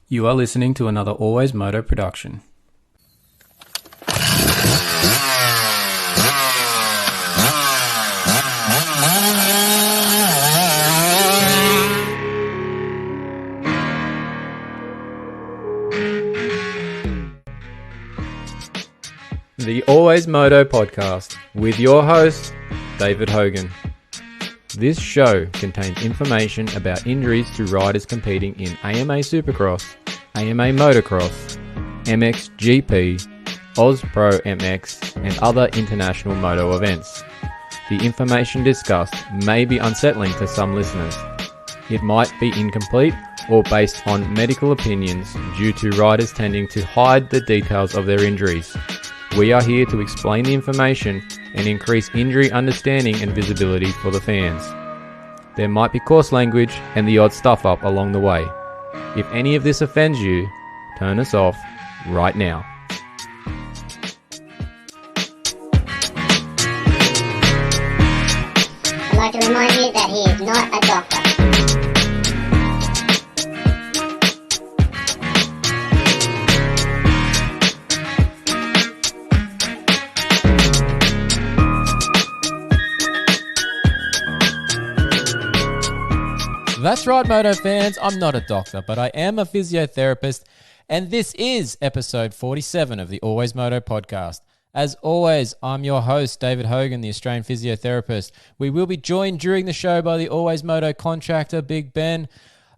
You are listening to another AlwaysMoto production. The AlwaysMoto podcast with your host, David Hogan. This show contains information about injuries to riders competing in AMA Supercross, AMA Motocross, MXGP, Oz Pro MX, and other international moto events. The information discussed may be unsettling to some listeners. It might be incomplete or based on medical opinions due to riders tending to hide the details of their injuries. We are here to explain the information and increase injury understanding and visibility for the fans. There might be coarse language and the odd stuff up along the way. If any of this offends you, turn us off right now. I'd like to remind you that he is not a doctor. That's right, Moto fans. I'm not a doctor, but I am a physiotherapist, and this is episode 47 of the AlwaysMoto podcast. As always, I'm your host, David Hogan, the Australian physiotherapist. We will be joined during the show by the AlwaysMoto Contractor, Big Ben.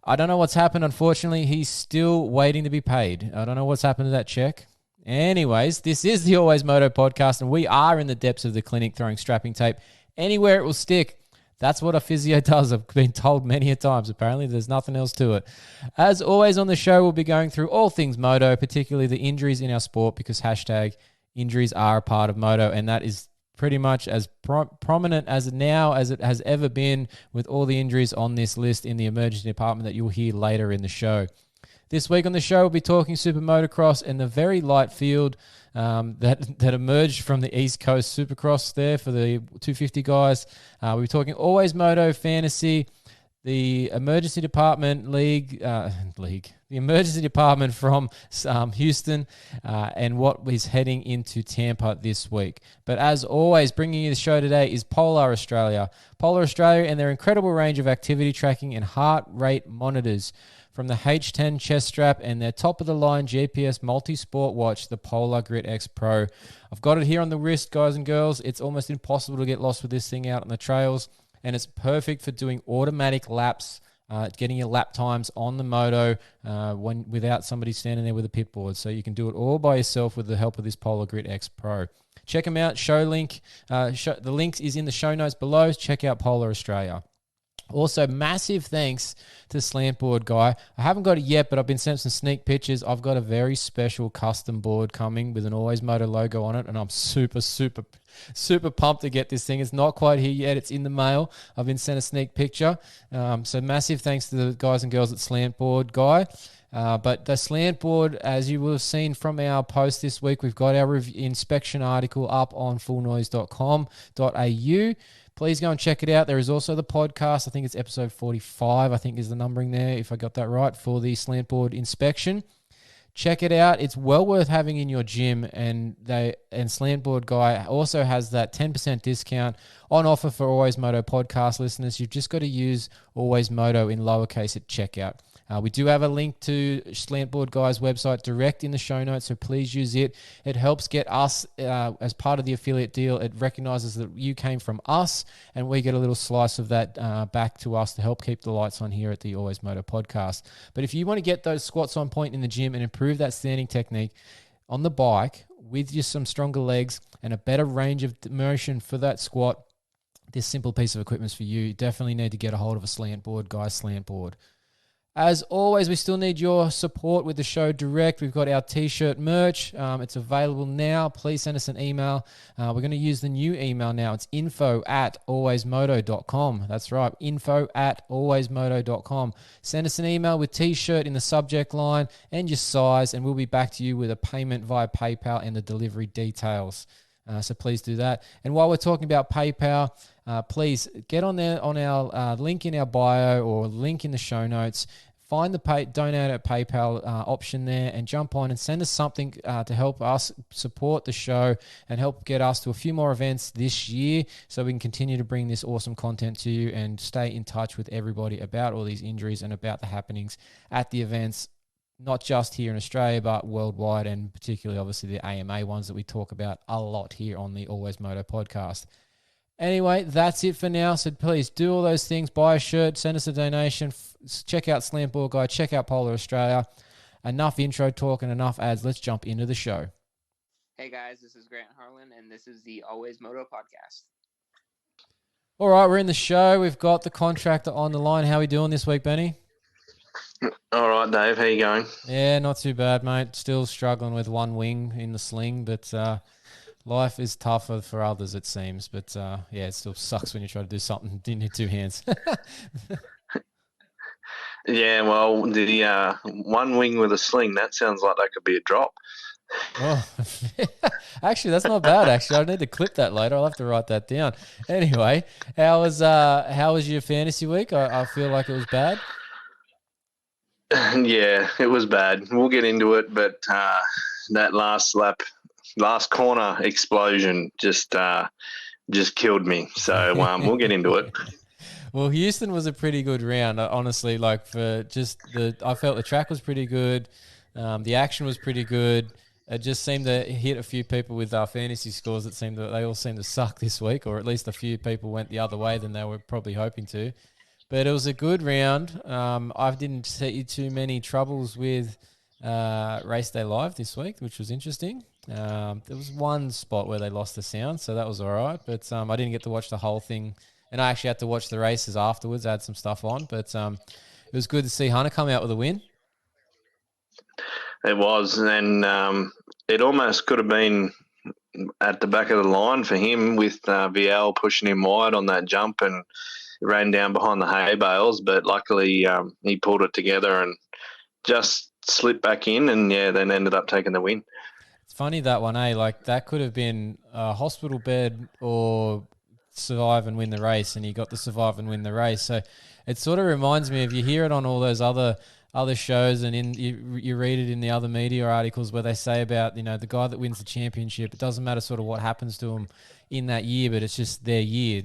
I don't know what's happened, unfortunately. He's still waiting to be paid. I don't know what's happened to that check. Anyways, this is the AlwaysMoto podcast, and we are in the depths of the clinic throwing strapping tape anywhere it will stick. That's what a physio does. I've been told many a times. Apparently, there's nothing else to it. As always on the show, we'll be going through all things moto, particularly the injuries in our sport, because hashtag injuries are a part of moto, and that is pretty much as prominent as now as it has ever been, with all the injuries on this list in the emergency department that you'll hear later in the show. This week on the show, we'll be talking SuperMotocross and the very light field that emerged from the East Coast Supercross there for the 250 guys. We'll be talking AlwaysMoto Fantasy, the emergency department league, the emergency department from Houston, and what is heading into Tampa this week. But as always, bringing you the show today is Polar Australia. Polar Australia and their incredible range of activity tracking and heart rate monitors. From the H10 chest strap and their top-of-the-line GPS Multisport watch, the Polar Grit X Pro. I've got it here on the wrist, guys and girls. It's almost impossible to get lost with this thing out on the trails, and it's perfect for doing automatic laps, getting your lap times on the moto without somebody standing there with a pit board. So you can do it all by yourself with the help of this Polar Grit X Pro. Check them out. The link is in the show notes below. Check out Polar Australia. Also, massive thanks to Slantboard Guy. I haven't got it yet, but I've been sent some sneak pictures. I've got a very special custom board coming with an AlwaysMoto logo on it, and I'm super pumped to get this thing. It's not quite here yet. It's in the mail. I've been sent a sneak picture. So massive thanks to the guys and girls at Slantboard Guy. But the slant board, as you will have seen from our post this week, we've got our inspection article up on fullnoise.com.au. Please go and check it out. There is also the podcast. I think it's episode 45, I think is the numbering there, if I got that right, for the slant board inspection. Check it out. It's well worth having in your gym, and Slantboard Guy also has that 10% discount on offer for AlwaysMoto podcast listeners. You've just got to use AlwaysMoto in lowercase at checkout. We do have a link to Slantboard Guy's website direct in the show notes, so please use it. It helps get us, as part of the affiliate deal, it recognizes that you came from us, and we get a little slice of that back to us to help keep the lights on here at the AlwaysMoto podcast. But if you want to get those squats on point in the gym and improve that standing technique on the bike with just some stronger legs and a better range of motion for that squat, this simple piece of equipment is for you. You definitely need to get a hold of a Slantboard Guy Slantboard. As always, we still need your support with the show direct. We've got our t-shirt merch. It's available now. Please send us an email. We're going to use the new email now. It's info@alwaysmoto.com. That's right, info@alwaysmoto.com. Send us an email with t-shirt in the subject line and your size, and we'll be back to you with a payment via PayPal and the delivery details. So please do that. And while we're talking about PayPal, please get on there on our link in our bio or link in the show notes. find the donate at PayPal option there and jump on and send us something to help us support the show and help get us to a few more events this year so we can continue to bring this awesome content to you and stay in touch with everybody about all these injuries and about the happenings at the events, not just here in Australia, but worldwide, and particularly, obviously, the AMA ones that we talk about a lot here on the Always Moto podcast. Anyway, that's it for now. So please do all those things. Buy a shirt, send us a donation, check out Slantboard Guy, check out Polar Australia. Enough intro talk and enough ads. Let's jump into the show. Hey guys, this is Grant Harlan, and this is the AlwaysMoto podcast. All right, we're in the show. We've got the contractor on the line. How are we doing this week, Benny? All right, Dave. How you going? Yeah, not too bad, mate. Still struggling with one wing in the sling, but life is tougher for others, it seems. But yeah, it still sucks when you try to do something in your two hands. Yeah, well, the one wing with a sling, that sounds like that could be a drop. Oh, actually, that's not bad. Actually, I need to clip that later. I'll have to write that down. Anyway, how was your fantasy week? I feel like it was bad. Yeah, it was bad. We'll get into it, but that last corner explosion just killed me. So we'll get into it. Well, Houston was a pretty good round, honestly. Like I felt the track was pretty good. The action was pretty good. It just seemed to hit a few people with fantasy scores that they all seemed to suck this week, or at least a few people went the other way than they were probably hoping to. But it was a good round. I didn't see too many troubles with Race Day Live this week, which was interesting. There was one spot where they lost the sound, so that was all right. But I didn't get to watch the whole thing, and I actually had to watch the races afterwards. I had some stuff on, but it was good to see Hunter come out with a win. It was, and it almost could have been at the back of the line for him with Vial pushing him wide on that jump and ran down behind the hay bales. But luckily, he pulled it together and just slipped back in, and then ended up taking the win. It's funny that one, eh? Like that could have been a hospital bed or survive and win the race, and he got to survive and win the race. So it sort of reminds me of, you hear it on all those other shows, and you read it in the other media articles where they say about, the guy that wins the championship, it doesn't matter sort of what happens to him in that year, but it's just their year.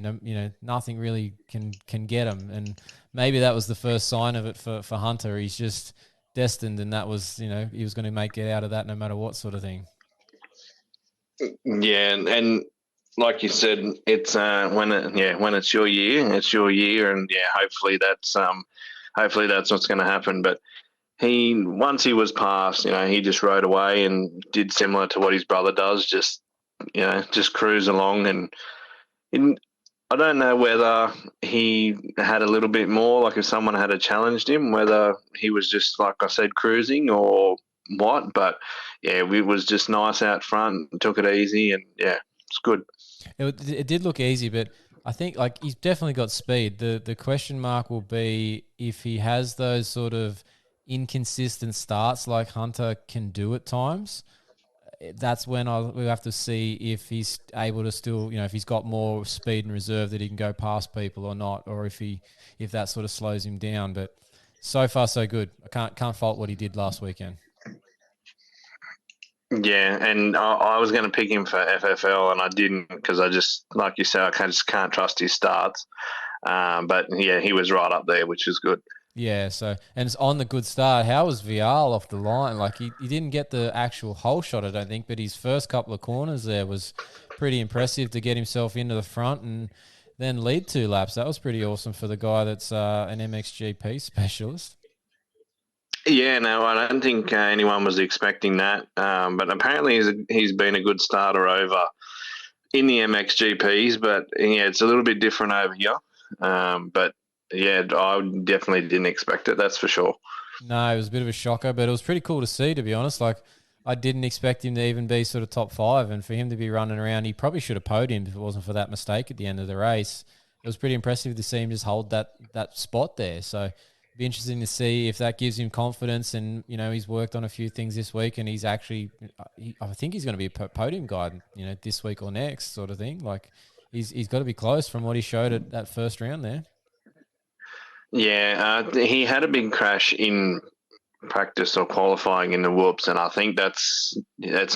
Nothing really can get him. And maybe that was the first sign of it for Hunter. He's just destined, and that was, he was going to make it out of that no matter what sort of thing. Yeah, and like you said, it's when it's your year, and hopefully that's what's going to happen. But once he was past, he just rode away and did similar to what his brother does, just cruise along. And I don't know whether he had a little bit more, like if someone had challenged him, whether he was just, like I said, cruising or what. But yeah, it was just nice out front, took it easy, and it's good. It did look easy, but I think he's definitely got speed. The question mark will be if he has those sort of inconsistent starts like Hunter can do at times. That's when we have to see if he's able to still, if he's got more speed and reserve that he can go past people or not, or if that sort of slows him down. But so far so good. I can't fault what he did last weekend. Yeah, and I was going to pick him for FFL, and I didn't because I just, like you said, I just can't trust his starts. But yeah, he was right up there, which is good. Yeah, and it's on the good start. How was Vial off the line? Like he didn't get the actual whole shot, I don't think, but his first couple of corners there was pretty impressive to get himself into the front and then lead 2 laps. That was pretty awesome for the guy that's an MXGP specialist. Yeah, no, I don't think anyone was expecting that. But apparently he's been a good starter over in the MXGPs, but it's a little bit different over here. But yeah, I definitely didn't expect it, that's for sure. No, it was a bit of a shocker, but it was pretty cool to see, to be honest. Like, I didn't expect him to even be sort of top 5, and for him to be running around, he probably should have podiumed if it wasn't for that mistake at the end of the race. It was pretty impressive to see him just hold that spot there. So be interesting to see if that gives him confidence. And he's worked on a few things this week, and he's actually, I think he's going to be a podium guy, this week or next, sort of thing. Like he's got to be close from what he showed at that first round there. Yeah, he had a big crash in practice or qualifying in the whoops, and I think that's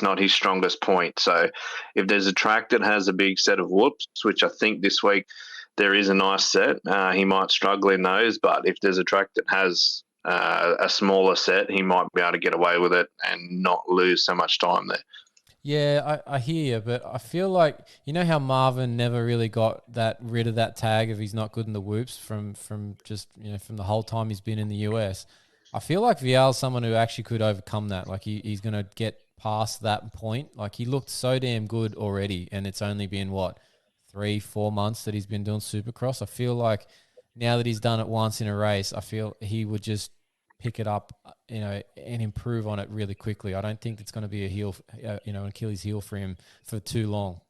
not his strongest point. So if there's a track that has a big set of whoops, which I think this week there is a nice set, he might struggle in those. But if there's a track that has a smaller set, he might be able to get away with it and not lose so much time there. Yeah, I hear you, but I feel like, you know how Marvin never really got rid of that tag if he's not good in the whoops from just, from the whole time he's been in the US. I feel like Vial's someone who actually could overcome that. Like he's going to get past that point. Like he looked so damn good already, and it's only been, 3-4 months that he's been doing Supercross. I feel like now that he's done it once in a race, I feel he would just pick it up, and improve on it really quickly. I don't think it's going to be an Achilles heel for him for too long.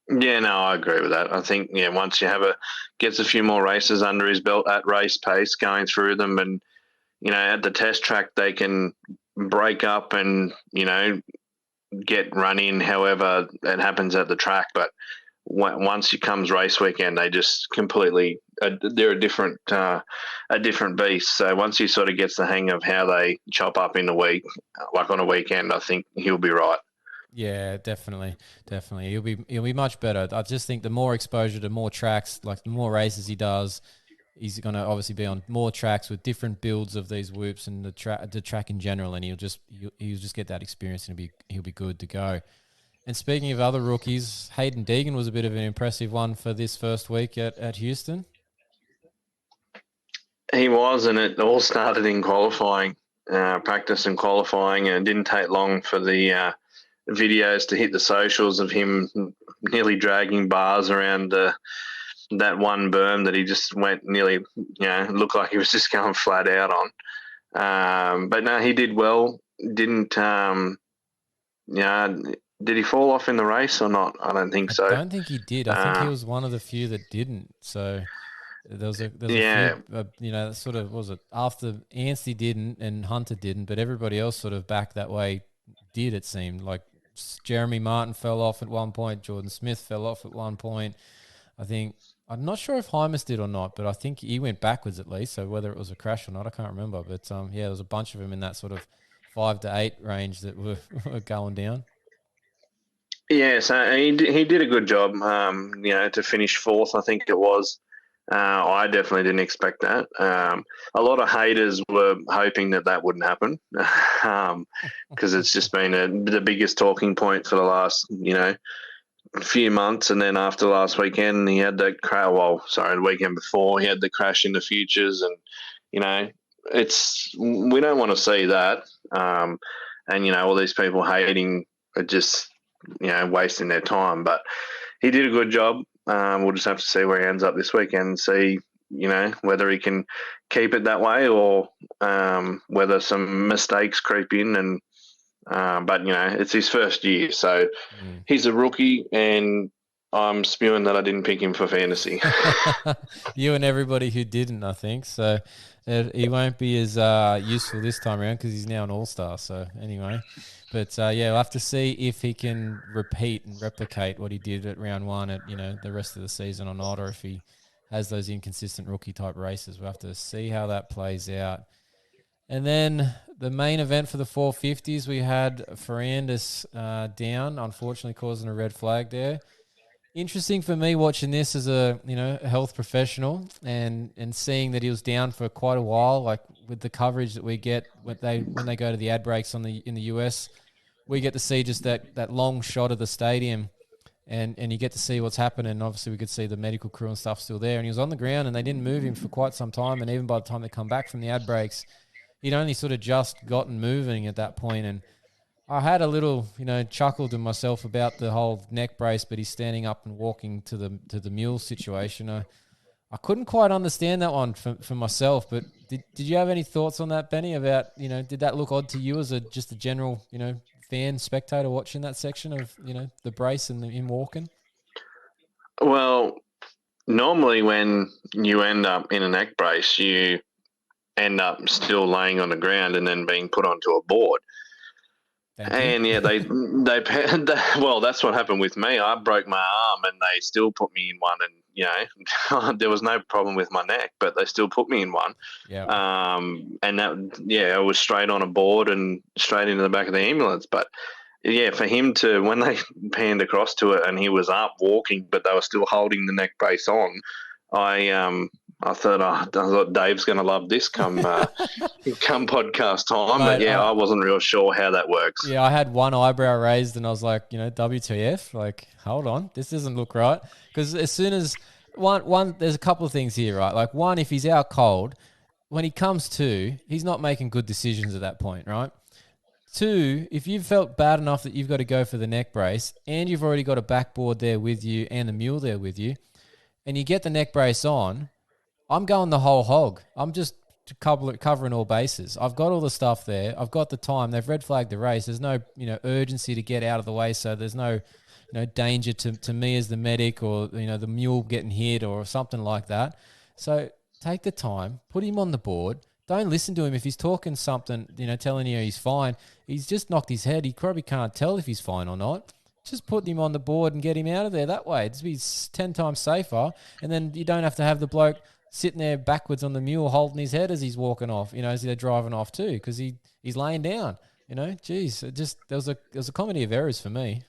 Yeah, no, I agree with that. I think, once gets a few more races under his belt at race pace, going through them, and at the test track they can break up and get run in however it happens at the track. But once it comes race weekend, they just completely they're a different beast. So once he sort of gets the hang of how they chop up in the week, like on a weekend, I think he'll be right. Yeah, definitely. He'll be much better. I just think the more exposure to more tracks, like the more races he does, he's going to obviously be on more tracks with different builds of these whoops and the track in general, and he'll just get that experience, and he'll be good to go. And speaking of other rookies, Hayden Deegan was a bit of an impressive one for this first week at Houston. He was, and it all started in qualifying, practice and qualifying, and it didn't take long for the videos to hit the socials of him nearly dragging bars around that one berm that he just went nearly, looked like he was just going flat out on. But no, he did well. Didn't, did he fall off in the race or not? I don't think so. I don't think he did. I think he was one of the few that didn't. So there's a few, sort of, was it after Anstey didn't and Hunter didn't, but everybody else sort of back that way did, it seemed. Like Jeremy Martin fell off at one point. Jordan Smith fell off at one point. I'm not sure if Hymas did or not, but I think he went backwards at least. So whether it was a crash or not, I can't remember. But there was a bunch of them in that sort of 5 to 8 range that were going down. Yeah, so he did a good job, to finish fourth, I think it was. I definitely didn't expect that. A lot of haters were hoping that wouldn't happen, because it's just been the biggest talking point for the last, few months. And then after last weekend, he had that crash. The weekend before, he had the crash in the futures, and we don't want to see that. And all these people hating are just wasting their time. But he did a good job. We'll just have to see where he ends up this weekend and see, whether he can keep it that way or whether some mistakes creep in. And but it's his first year, so he's a rookie, and I'm spewing that I didn't pick him for fantasy. You and everybody who didn't, I think. So he won't be as useful this time around because he's now an all-star. So anyway, but we'll have to see if he can repeat and replicate what he did at round one at the rest of the season or not, or if he has those inconsistent rookie type races. We'll have to see how that plays out. And then the main event for the 450s, we had Ferrandis down, unfortunately causing a red flag there. Interesting for me watching this as a health professional and seeing that he was down for quite a while. Like with the coverage that we get when they go to the ad breaks in the US, we get to see just that long shot of the stadium, and you get to see what's happening. And obviously we could see the medical crew and stuff still there, and he was on the ground and they didn't move him for quite some time. And even by the time they come back from the ad breaks, he'd only sort of just gotten moving at that point. And I had a little, chuckle to myself about the whole neck brace, but he's standing up and walking to the mule situation. I couldn't quite understand that one for myself, but did you have any thoughts on that, Benny, about, did that look odd to you as just a general, fan, spectator watching that section of, the brace and him walking? Well, normally when you end up in a neck brace, you end up still laying on the ground and then being put onto a board. And they well, that's what happened with me. I broke my arm and they still put me in one, and there was no problem with my neck, but they still put me in one. Yeah. And I was straight on a board and straight into the back of the ambulance. But yeah, for him to, when they panned across to it and he was up walking, but they were still holding the neck brace on, I thought Dave's going to love this come podcast time. Mate, but yeah, I wasn't real sure how that works. Yeah, I had one eyebrow raised and I was like, WTF? Like, hold on, this doesn't look right. Because as soon as one, there's a couple of things here, right? Like one, if he's out cold, when he comes to, he's not making good decisions at that point, right? Two, if you've felt bad enough that you've got to go for the neck brace and you've already got a backboard there with you and the mule there with you, and you get the neck brace on, I'm going the whole hog. I'm just covering all bases. I've got all the stuff there. I've got the time. They've red flagged the race. There's no, urgency to get out of the way. So there's no, danger to me as the medic or, the mule getting hit or something like that. So take the time, put him on the board. Don't listen to him if he's talking something, telling you he's fine. He's just knocked his head. He probably can't tell if he's fine or not. Just put him on the board and get him out of there that way. It'd be 10 times safer. And then you don't have to have the bloke sitting there backwards on the mule holding his head as he's walking off, as they're driving off too, because he's laying down, Geez, there was a comedy of errors for me.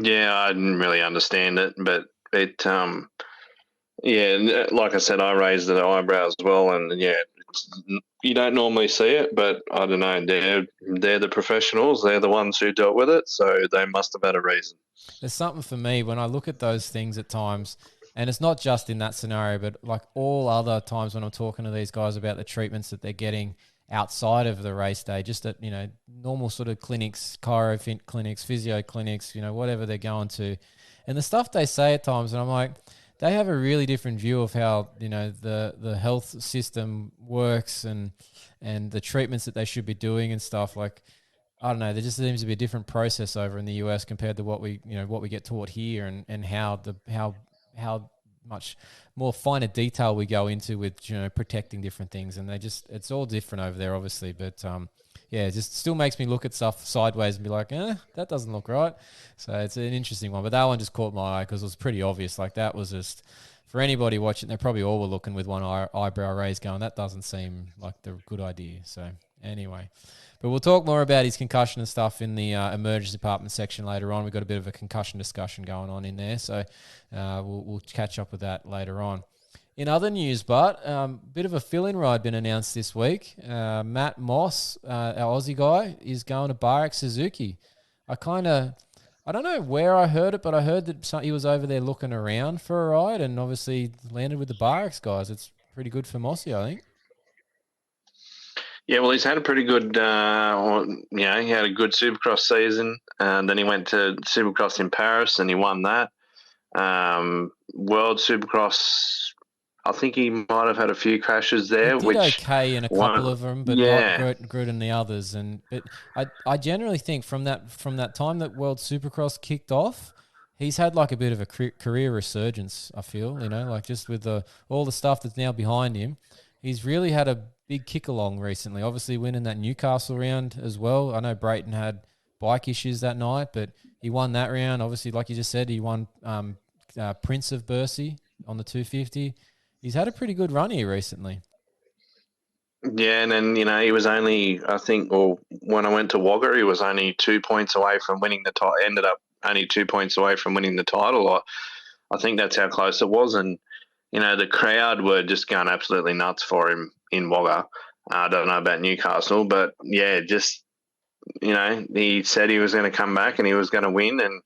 Yeah, I didn't really understand it, but it, like I said, I raised the eyebrow as well, and yeah, you don't normally see it, but I don't know, they're the professionals, they're the ones who dealt with it, so they must have had a reason. There's something for me when I look at those things at times. And it's not just in that scenario, but like all other times when I'm talking to these guys about the treatments that they're getting outside of the race day, just at, normal sort of clinics, chiro clinics, physio clinics, whatever they're going to. And the stuff they say at times, and I'm like, they have a really different view of how, the health system works and the treatments that they should be doing and stuff. Like, I don't know, there just seems to be a different process over in the US compared to what we get taught here and how much more finer detail we go into with, protecting different things. And it's all different over there, obviously. But, it just still makes me look at stuff sideways and be like, that doesn't look right. So it's an interesting one. But that one just caught my eye because it was pretty obvious. Like that was just, for anybody watching, they probably all were looking with one eyebrow raised going, that doesn't seem like the good idea. So anyway. But we'll talk more about his concussion and stuff in the emergency department section later on. We've got a bit of a concussion discussion going on in there, so we'll catch up with that later on. In other news, bit of a fill-in ride been announced this week. Matt Moss, our Aussie guy, is going to Barak Suzuki. I don't know where I heard it, but I heard that he was over there looking around for a ride and obviously landed with the Barracks guys. It's pretty good for Mossy, I think. Yeah, well, he's had a pretty good, he had a good Supercross season, and then he went to Supercross in Paris and he won that. World Supercross, I think he might have had a few crashes there. He did okay in a couple of them, but not good in the others. But I generally think from that time that World Supercross kicked off, he's had like a bit of a career resurgence, I feel, like just with all the stuff that's now behind him. He's really had a big kick along recently, obviously winning that Newcastle round as well. I know Brayton had bike issues that night, but he won that round. Obviously, like you just said, he won Prince of Bercy on the 250. He's had a pretty good run here recently. Yeah, and then, he was only, I think, when I went to Wagga, he was only 2 points away from winning the title, ended up only 2 points away from winning the title. I think that's how close it was. And, the crowd were just going absolutely nuts for him in Wagga. I don't know about Newcastle, but yeah, just, he said he was going to come back and he was going to win. And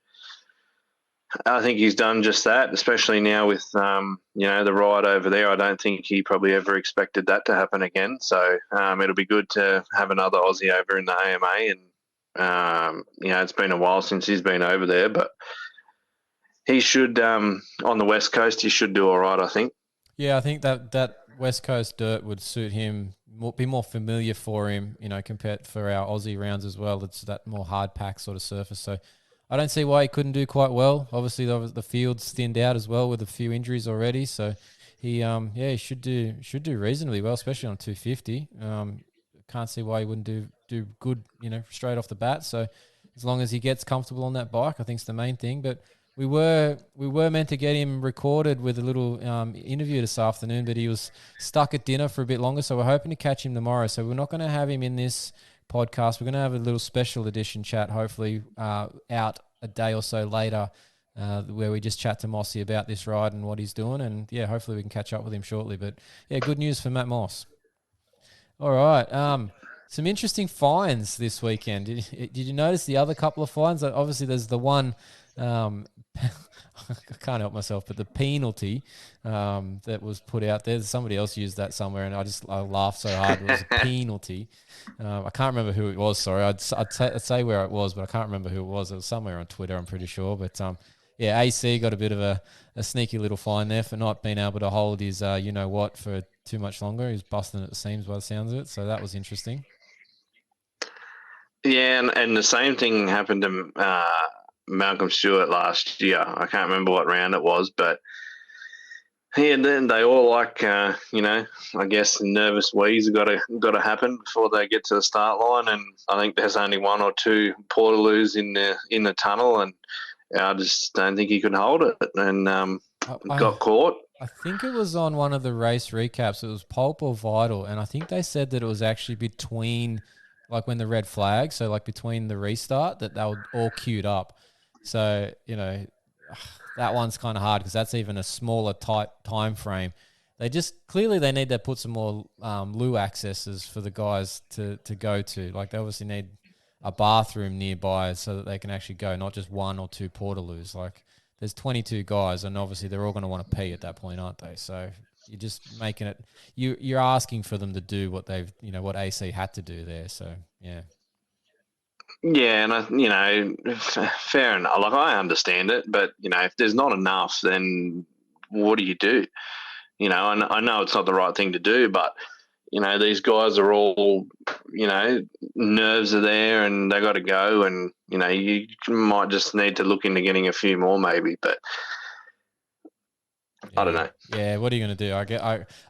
I think he's done just that, especially now with, the ride over there. I don't think he probably ever expected that to happen again. So it'll be good to have another Aussie over in the AMA. And, it's been a while since he's been over there, but he should, on the West Coast, he should do all right, I think. Yeah, I think that West Coast dirt would suit him, be more familiar for him, compared for our Aussie rounds as well. It's that more hard pack sort of surface. So I don't see why he couldn't do quite well. Obviously, the field's thinned out as well with a few injuries already. So he should do reasonably well, especially on 250. Can't see why he wouldn't do good, straight off the bat. So as long as he gets comfortable on that bike, I think it's the main thing. But we were meant to get him recorded with a little interview this afternoon, but he was stuck at dinner for a bit longer, so we're hoping to catch him tomorrow. So we're not going to have him in this podcast. We're going to have a little special edition chat, hopefully out a day or so later, where we just chat to Mossy about this ride and what he's doing, and yeah, hopefully we can catch up with him shortly. But yeah, good news for Matt Moss. All right. Some interesting fines this weekend. Did you notice the other couple of fines? Obviously, there's the one, I can't help myself, but the penalty that was put out there. Somebody else used that somewhere, and I laughed so hard. It was a penalty. I can't remember who it was, sorry. I'd say where it was, but I can't remember who it was. It was somewhere on Twitter, I'm pretty sure. But yeah, AC got a bit of a sneaky little fine there for not being able to hold his you-know-what for too much longer. He was busting at the seams by the sounds of it, so that was interesting. Yeah, and the same thing happened to Malcolm Stewart last year. I can't remember what round it was, but and then they all I guess nervous wheeze got to happen before they get to the start line, and I think there's only one or two Portaloos in the tunnel, and I just don't think he could hold it, and got caught. I think it was on one of the race recaps. It was Pulp or Vital, and I think they said that it was actually between, like when the red flag, so like between the restart, that they were all queued up. So, that one's kind of hard because that's even a smaller type time frame. They need to put some more loo accesses for the guys to go to. Like they obviously need a bathroom nearby so that they can actually go, not just one or two portaloos. Like there's 22 guys, and obviously they're all going to want to pee at that point, aren't they? So you're just making it. You're asking for them to do what what AC had to do there. So yeah. Yeah, and fair enough. Like I understand it, but if there's not enough, then what do you do? And I know it's not the right thing to do, but these guys are all, nerves are there and they got to go, and you might just need to look into getting a few more maybe, but. Yeah. I don't know. Yeah, what are you going to do?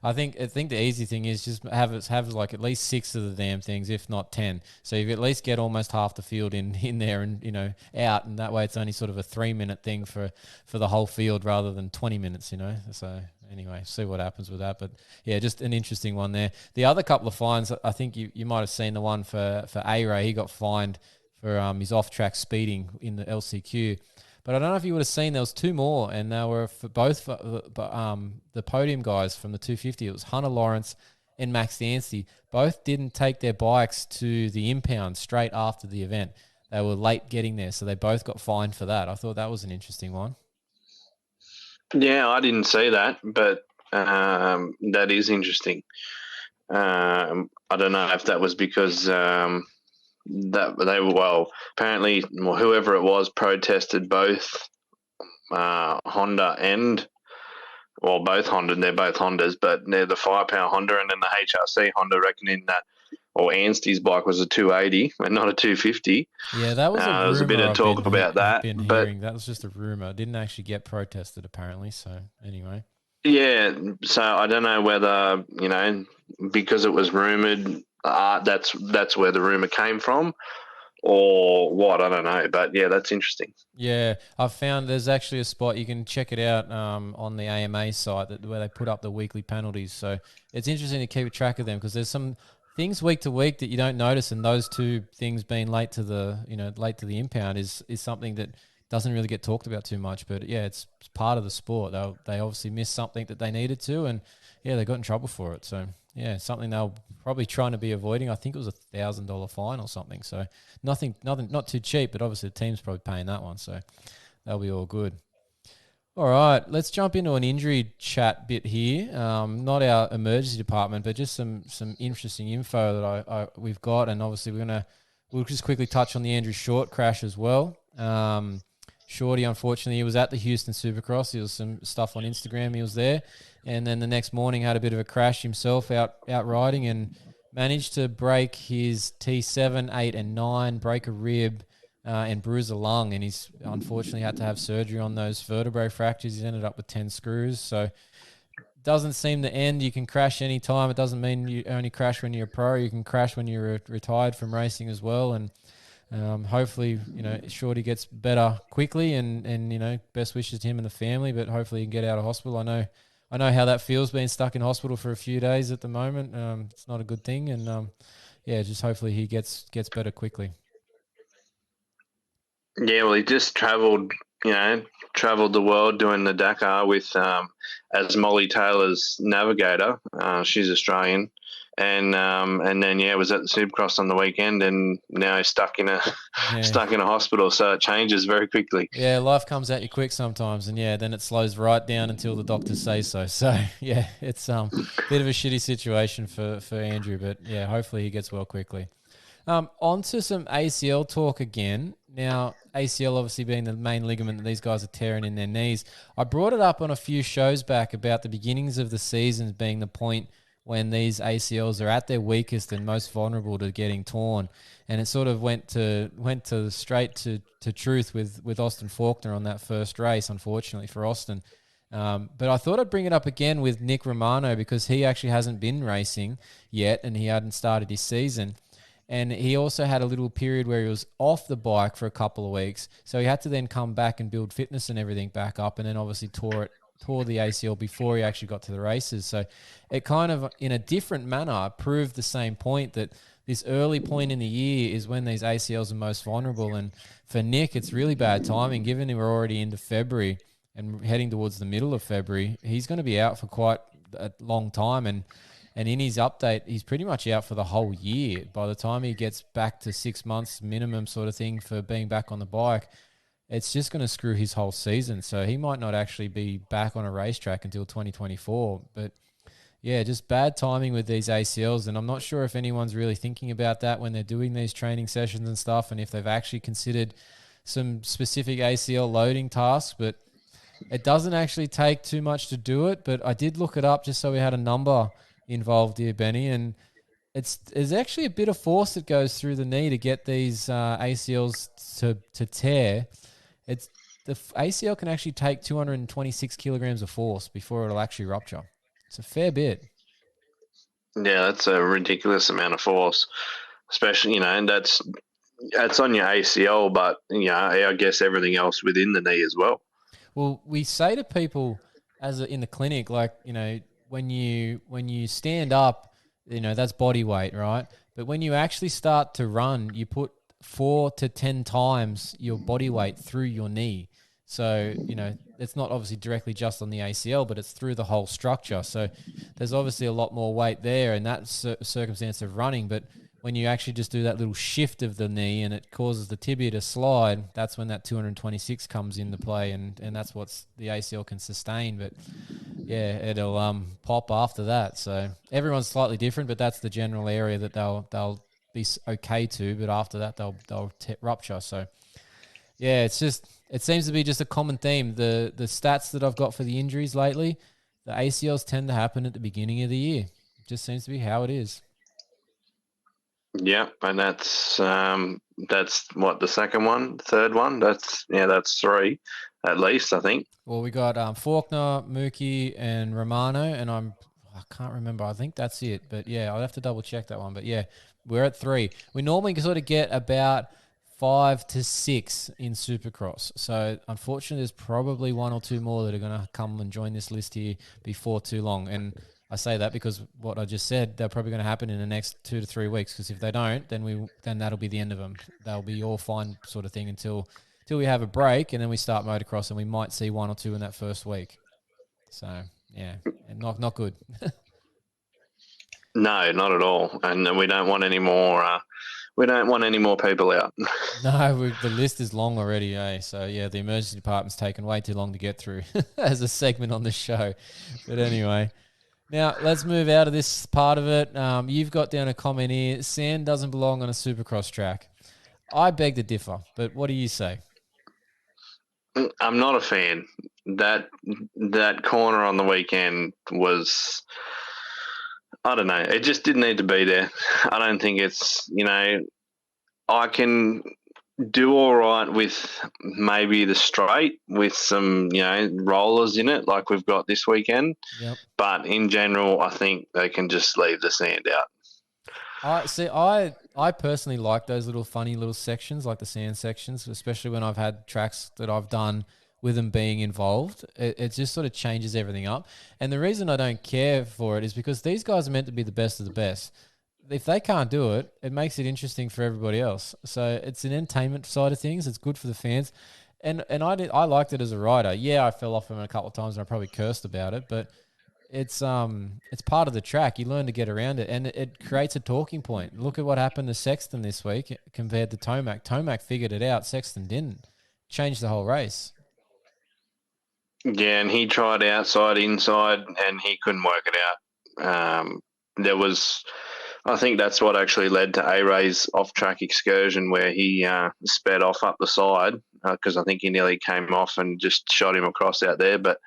I think the easy thing is just have like at least 6 of the damn things, if not 10. So you at least get almost half the field in there and out, and that way it's only sort of a 3-minute thing for the whole field rather than 20 minutes. So anyway, see what happens with that. But yeah, just an interesting one there. The other couple of fines, I think you might have seen the one for A-Ray. He got fined for his off-track speeding in the LCQ. But I don't know if you would have seen, there was 2 more, and they were for both the podium guys from the 250. It was Hunter Lawrence and Max Dancy. Both didn't take their bikes to the impound straight after the event. They were late getting there, so they both got fined for that. I thought that was an interesting one. Yeah, I didn't see that, but that is interesting. I don't know if that was because that they were apparently whoever it was protested both Honda and both Honda. They're both Hondas, but they're the Firepower Honda and then the HRC Honda, reckoning that Anstey's bike was a 280 and not a 250. Yeah, that was a rumor. There was a bit of talk about that. But that was just a rumor. It didn't actually get protested apparently. So anyway. Yeah, so I don't know whether because it was rumored. That's where the rumor came from, or what, I don't know. But yeah, that's interesting. Yeah, I've found there's actually a spot you can check it out on the AMA site where they put up the weekly penalties. So it's interesting to keep track of them because there's some things week to week that you don't notice, and those 2 things being late to the impound is something that doesn't really get talked about too much. But yeah, it's part of the sport. They obviously missed something that they needed to, and yeah, they got in trouble for it. So yeah, something they'll probably trying to be avoiding. I think it was $1,000 fine or something. So nothing, not too cheap, but obviously the team's probably paying that one. So that'll be all good. All right, let's jump into an injury chat bit here. Not our emergency department, but just some interesting info that we've got, and obviously we'll just quickly touch on the Andrew Short crash as well. Shorty, unfortunately, he was at the Houston Supercross. There was some stuff on Instagram. He was there. And then the next morning had a bit of a crash himself out riding and managed to break his T7, 8, and 9, break a rib and bruise a lung. And he's unfortunately had to have surgery on those vertebrae fractures. He's ended up with 10 screws. So doesn't seem to end. You can crash any time. It doesn't mean you only crash when you're a pro. You can crash when you're retired from racing as well. And Hopefully, Shorty gets better quickly, and best wishes to him and the family. But hopefully, he can get out of hospital. I know how that feels being stuck in hospital for a few days at the moment. It's not a good thing, and just hopefully he gets better quickly. Yeah, well, he just travelled the world doing the Dakar with as Molly Taylor's navigator. She's Australian, and then was at the Supercross on the weekend, and now he's stuck in a hospital. So it changes very quickly. Yeah, life comes at you quick sometimes, and then it slows right down until the doctors say so. So it's a bit of a shitty situation for Andrew, but hopefully he gets well quickly. On to some ACL talk again. Now, ACL obviously being the main ligament that these guys are tearing in their knees. I brought it up on a few shows back about the beginnings of the seasons being the point when these ACLs are at their weakest and most vulnerable to getting torn. And it sort of went to straight to truth with Austin Faulkner on that first race, unfortunately for Austin. But I thought I'd bring it up again with Nick Romano because he actually hasn't been racing yet and he hadn't started his season. And he also had a little period where he was off the bike for a couple of weeks. So he had to then come back and build fitness and everything back up, and then obviously tore the ACL before he actually got to the races. So it kind of, in a different manner, proved the same point that this early point in the year is when these ACLs are most vulnerable. And for Nick, it's really bad timing, given we're already into February and heading towards the middle of February. He's going to be out for quite a long time, and in his update, he's pretty much out for the whole year. By the time he gets back to 6 months minimum sort of thing for being back on the bike, it's just going to screw his whole season. So he might not actually be back on a racetrack until 2024. But just bad timing with these ACLs. And I'm not sure if anyone's really thinking about that when they're doing these training sessions and stuff, and if they've actually considered some specific ACL loading tasks. But it doesn't actually take too much to do it. But I did look it up just so we had a number involved here, Benny, and there's actually a bit of force that goes through the knee to get these ACLs to tear. The ACL can actually take 226 kilograms of force before it'll actually rupture. It's a fair bit. Yeah, that's a ridiculous amount of force, especially and that's on your ACL, but I guess everything else within the knee as well. Well, we say to people in the clinic, like when you stand up, that's body weight, right? But when you actually start to run, you put 4 to 10 times your body weight through your knee. So, it's not obviously directly just on the ACL, but it's through the whole structure. So there's obviously a lot more weight there in that circumstance of running. But when you actually just do that little shift of the knee and it causes the tibia to slide, that's when that 226 comes into play, and that's what the ACL can sustain. But it'll pop after that. So everyone's slightly different, but that's the general area that they'll be okay to. But after that, they'll rupture. So it seems to be just a common theme. The stats that I've got for the injuries lately, the ACLs tend to happen at the beginning of the year. It just seems to be how it is. Yeah, and that's what, the second one, third one. That's 3 at least, I think. Well, we got Faulkner, Mookie, and Romano, and I can't remember. I think that's it, but I'll have to double check that one. But we're at 3. We normally sort of get about 5 to 6 in Supercross. So unfortunately, there's probably 1 or 2 more that are going to come and join this list here before too long. And I say that because what I just said, they're probably going to happen in the next 2 to 3 weeks. Because if they don't, then that'll be the end of them. They'll be all fine, sort of thing, until we have a break, and then we start motocross, and we might see 1 or 2 in that first week. So not good. No, not at all. And we don't want any more. We don't want any more people out. No, the list is long already, eh? So, the emergency department's taken way too long to get through as a segment on the show. But anyway, now let's move out of this part of it. You've got down a comment here. Sand doesn't belong on a Supercross track. I beg to differ, but what do you say? I'm not a fan. That corner on the weekend was, I don't know. It just didn't need to be there. I don't think it's, I can do all right with maybe the straight with some, rollers in it like we've got this weekend. Yep. But in general, I think they can just leave the sand out. I I personally like those little funny little sections, like the sand sections, especially when I've had tracks that I've done with them being involved. It just sort of changes everything up. And the reason I don't care for it is because these guys are meant to be the best of the best. If they can't do it, it makes it interesting for everybody else. So it's an entertainment side of things. It's good for the fans. And I liked it as a rider. Yeah, I fell off him a couple of times and I probably cursed about it, but it's part of the track. You learn to get around it, and it creates a talking point. Look at what happened to Sexton this week compared to Tomac. Tomac figured it out. Sexton didn't. Changed the whole race. Yeah, and he tried outside, inside, and he couldn't work it out. There was, I think that's what actually led to A-Ray's off-track excursion where he sped off up the side because I think he nearly came off and just shot him across out there. But,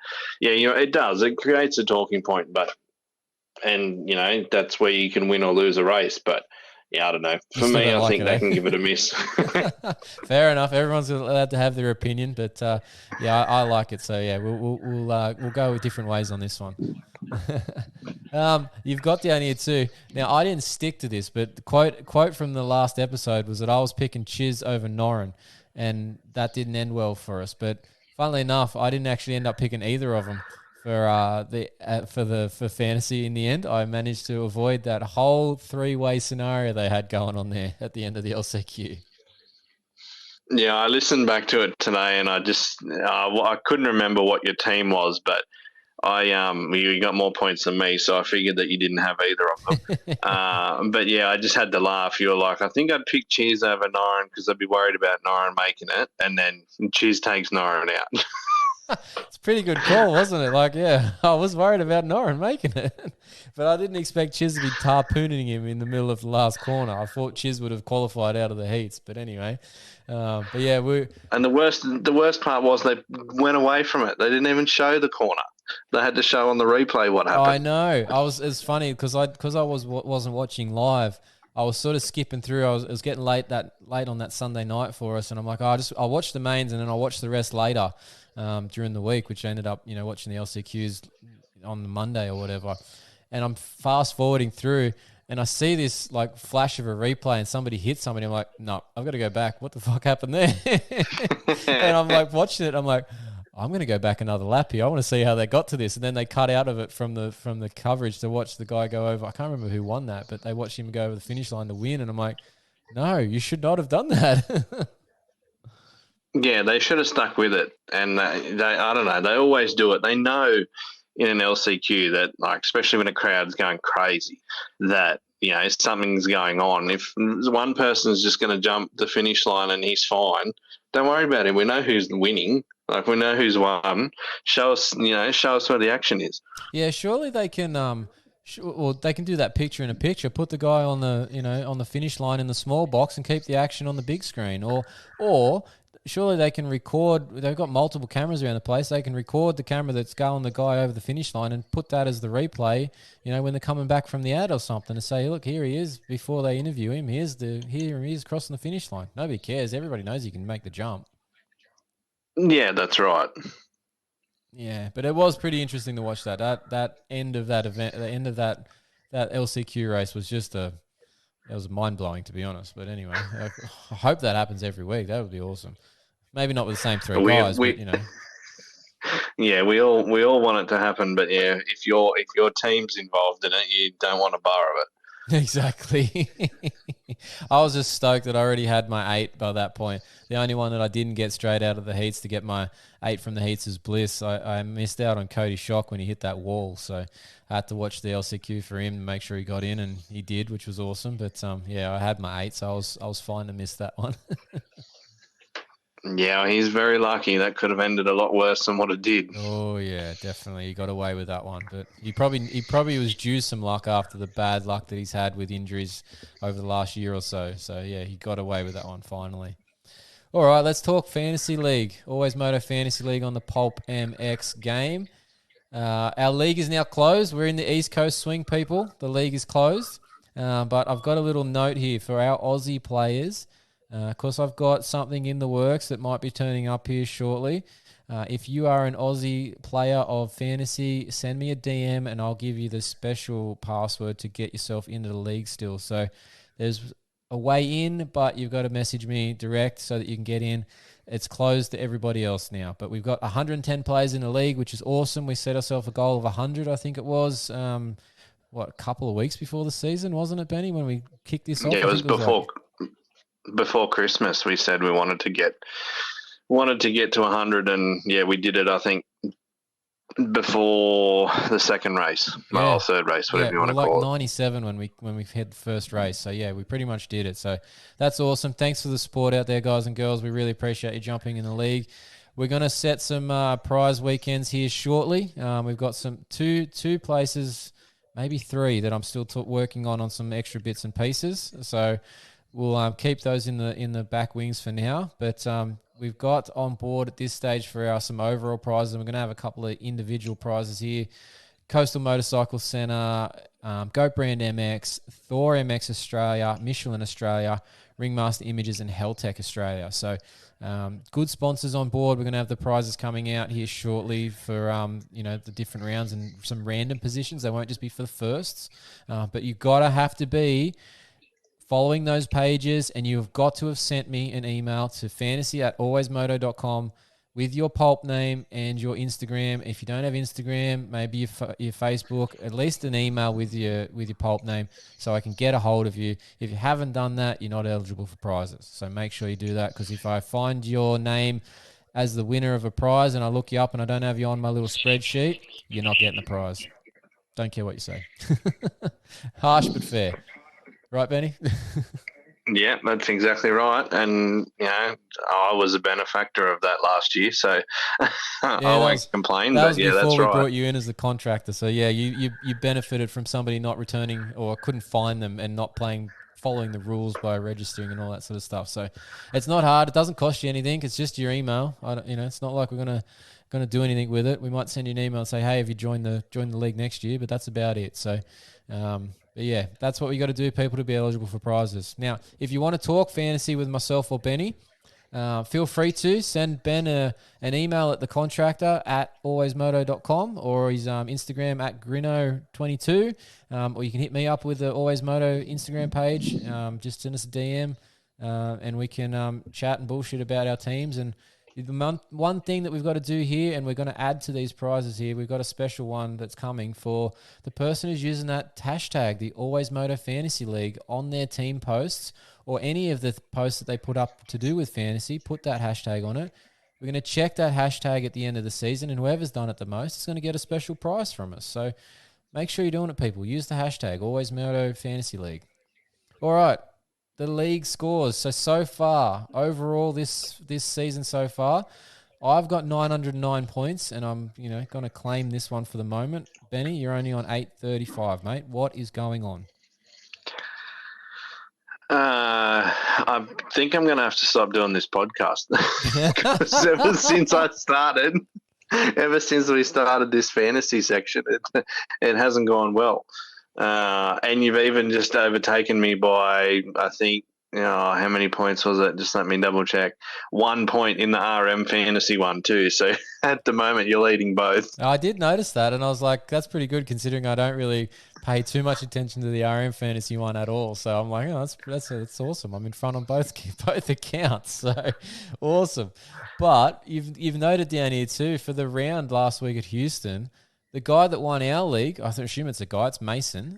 yeah, it does. It creates a talking point, and that's where you can win or lose a race. But, yeah, I don't know. For me, I think they can give it a miss. Fair enough. Everyone's allowed to have their opinion, but yeah, I like it. So yeah, we'll go with different ways on this one. You've got down here too. Now I didn't stick to this, but the quote from the last episode was that I was picking Chiz over Norin, and that didn't end well for us. But funnily enough, I didn't actually end up picking either of them for fantasy. In the end, I managed to avoid that whole 3-way scenario they had going on there at the end of the LCQ. Yeah, I listened back to it today, and I just I couldn't remember what your team was, but you got more points than me, so I figured that you didn't have either of them. But yeah, I just had to laugh. You were like, I think I'd pick Cheers over Norin because I'd be worried about Norin making it, and then Cheers takes Norin out. It's a pretty good call, wasn't it? Like, yeah, I was worried about Norin making it, but I didn't expect Chiz to be tarpooning him in the middle of the last corner. I thought Chiz would have qualified out of the heats, but anyway. But yeah, and the worst part was they went away from it. They didn't even show the corner. They had to show on the replay what happened. I know. It's funny because I wasn't watching live. I was sort of skipping through. It was getting late on that Sunday night for us, and I'm like, I'll watch the mains and then I'll watch the rest later during the week, which I ended up watching the LCQs on the Monday or whatever. And I'm fast forwarding through, and I see this like flash of a replay, and somebody hit somebody. I'm like, no, I've got to go back. What the fuck happened there? And I'm like watching it. I'm like, I'm going to go back another lap here. I want to see how they got to this. And then they cut out of it from the coverage to watch the guy go over. I can't remember who won that, but they watched him go over the finish line to win. And I'm like, no, you should not have done that. Yeah, they should have stuck with it. And they I don't know, they always do it. They know in an LCQ that, like, especially when a crowd's going crazy, that, something's going on. If one person's just going to jump the finish line and he's fine, don't worry about him. We know who's winning. Like, we know who's won. Show us where the action is. Yeah, surely they can. They can do that picture in a picture. Put the guy on the on the finish line in the small box and keep the action on the big screen. Or surely they can record. They've got multiple cameras around the place. They can record the camera that's going the guy over the finish line and put that as the replay. When they're coming back from the ad or something, to say, look, here he is before they interview him. Here he is crossing the finish line. Nobody cares. Everybody knows he can make the jump. Yeah, that's right. Yeah, but it was pretty interesting to watch that. That end of that event, the end of that LCQ race was it was mind-blowing, to be honest. But anyway, I hope that happens every week. That would be awesome. Maybe not with the same three guys, but Yeah, we all want it to happen, but yeah, if your team's involved in it, you don't want to borrow it. Exactly. I was just stoked that I already had my 8 by that point. The only one that I didn't get straight out of the heats to get my 8 from the heats is Bliss. I missed out on Cody Shock when he hit that wall, so I had to watch the LCQ for him to make sure he got in, and he did, which was awesome. But yeah, I had my 8, so I was fine to miss that one. Yeah, he's very lucky. That could have ended a lot worse than what it did. Oh yeah, definitely. He got away with that one, but he probably was due some luck after the bad luck that he's had with injuries over the last year or so. So yeah, he got away with that one finally. All right, let's talk Fantasy League. AlwaysMoto Fantasy League on the Pulp MX game. Our league is now closed. We're in the East Coast swing, people. The league is closed, but I've got a little note here for our Aussie players. Of course, I've got something in the works that might be turning up here shortly. If you are an Aussie player of fantasy, send me a DM and I'll give you the special password to get yourself into the league still. So there's a way in, but you've got to message me direct so that you can get in. It's closed to everybody else now, but we've got 110 players in the league, which is awesome. We set ourselves a goal of 100, I think it was, a couple of weeks before the season, wasn't it, Benny, when we kicked this off? Yeah, it was before Christmas. We said we wanted to get to 100, and yeah, we did it. I think before the second race, or third race, whatever you want to call it. 97 when we had the first race. So yeah, we pretty much did it. So that's awesome. Thanks for the support out there, guys and girls. We really appreciate you jumping in the league. We're going to set some prize weekends here shortly. We've got some two places, maybe three, that I'm still working on some extra bits and pieces. So we'll keep those in the back wings for now. But we've got on board at this stage for some overall prizes. And we're going to have a couple of individual prizes here. Coastal Motorcycle Centre, Goat Brand MX, Thor MX Australia, Michelin Australia, Ringmaster Images, and Helltech Australia. So good sponsors on board. We're going to have the prizes coming out here shortly for the different rounds and some random positions. They won't just be for the firsts, but you've got to have to be following those pages, and you've got to have sent me an email to fantasy@alwaysmoto.com with your pulp name and your Instagram. If you don't have Instagram, maybe your Facebook, at least an email with your pulp name so I can get a hold of you. If you haven't done that, you're not eligible for prizes. So make sure you do that, because if I find your name as the winner of a prize and I look you up and I don't have you on my little spreadsheet, you're not getting the prize. Don't care what you say. Harsh but fair. Right, Benny? Yeah, that's exactly right. And, I was a benefactor of that last year, so I won't complain. That but was yeah, before that's we right. brought you in as the contractor. So, yeah, you benefited from somebody not returning or couldn't find them and not following the rules by registering and all that sort of stuff. So it's not hard. It doesn't cost you anything. It's just your email. It's not like we're gonna do anything with it. We might send you an email and say, hey, have you joined the league next year? But that's about it. So, but yeah, that's what we got to do, people, to be eligible for prizes. Now, if you want to talk fantasy with myself or Benny, feel free to send Ben an email at thecontractor@alwaysmoto.com or his Instagram @grino22, or you can hit me up with the AlwaysMoto Instagram page. Just send us a DM, and we can chat and bullshit about our teams. And the one thing that we've got to do here, and we're going to add to these prizes here, we've got a special one that's coming for the person who's using that hashtag, the AlwaysMoto Fantasy League, on their team posts or any of the posts that they put up to do with fantasy. Put that hashtag on it. We're going to check that hashtag at the end of the season, and whoever's done it the most is going to get a special prize from us. So make sure you're doing it, people. Use the hashtag AlwaysMoto Fantasy League. All right. The league scores. So far, overall this season so far, I've got 909 points, and I'm going to claim this one for the moment. Benny, you're only on 835, mate. What is going on? I think I'm going to have to stop doing this podcast. Because ever since we started this fantasy section, it hasn't gone well. And you've even just overtaken me by, I think, how many points was it? Just let me double check. 1 point in the RM fantasy one too. So at the moment, you're leading both. I did notice that, and I was like, that's pretty good considering I don't really pay too much attention to the RM fantasy one at all. So I'm like, oh, that's awesome. I'm in front on both accounts. So awesome. But you've noted down here too, for the round last week at Houston, the guy that won our league, I assume it's a guy, it's Mason,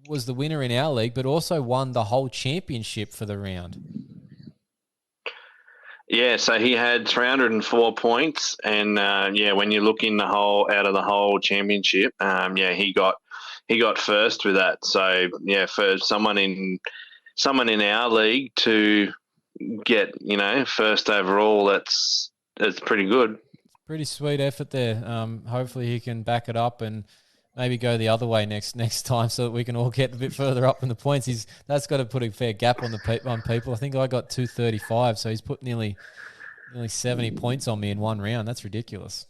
was the winner in our league, but also won the whole championship for the round. Yeah, so he had 304 points, and when you look in out of the whole championship, he got first with that. So yeah, for someone in our league to get first overall, that's pretty good. Pretty sweet effort there. Hopefully he can back it up and maybe go the other way next time so that we can all get a bit further up in the points. That's got to put a fair gap on people. I think I got 235, so he's put nearly 70 points on me in one round. That's ridiculous.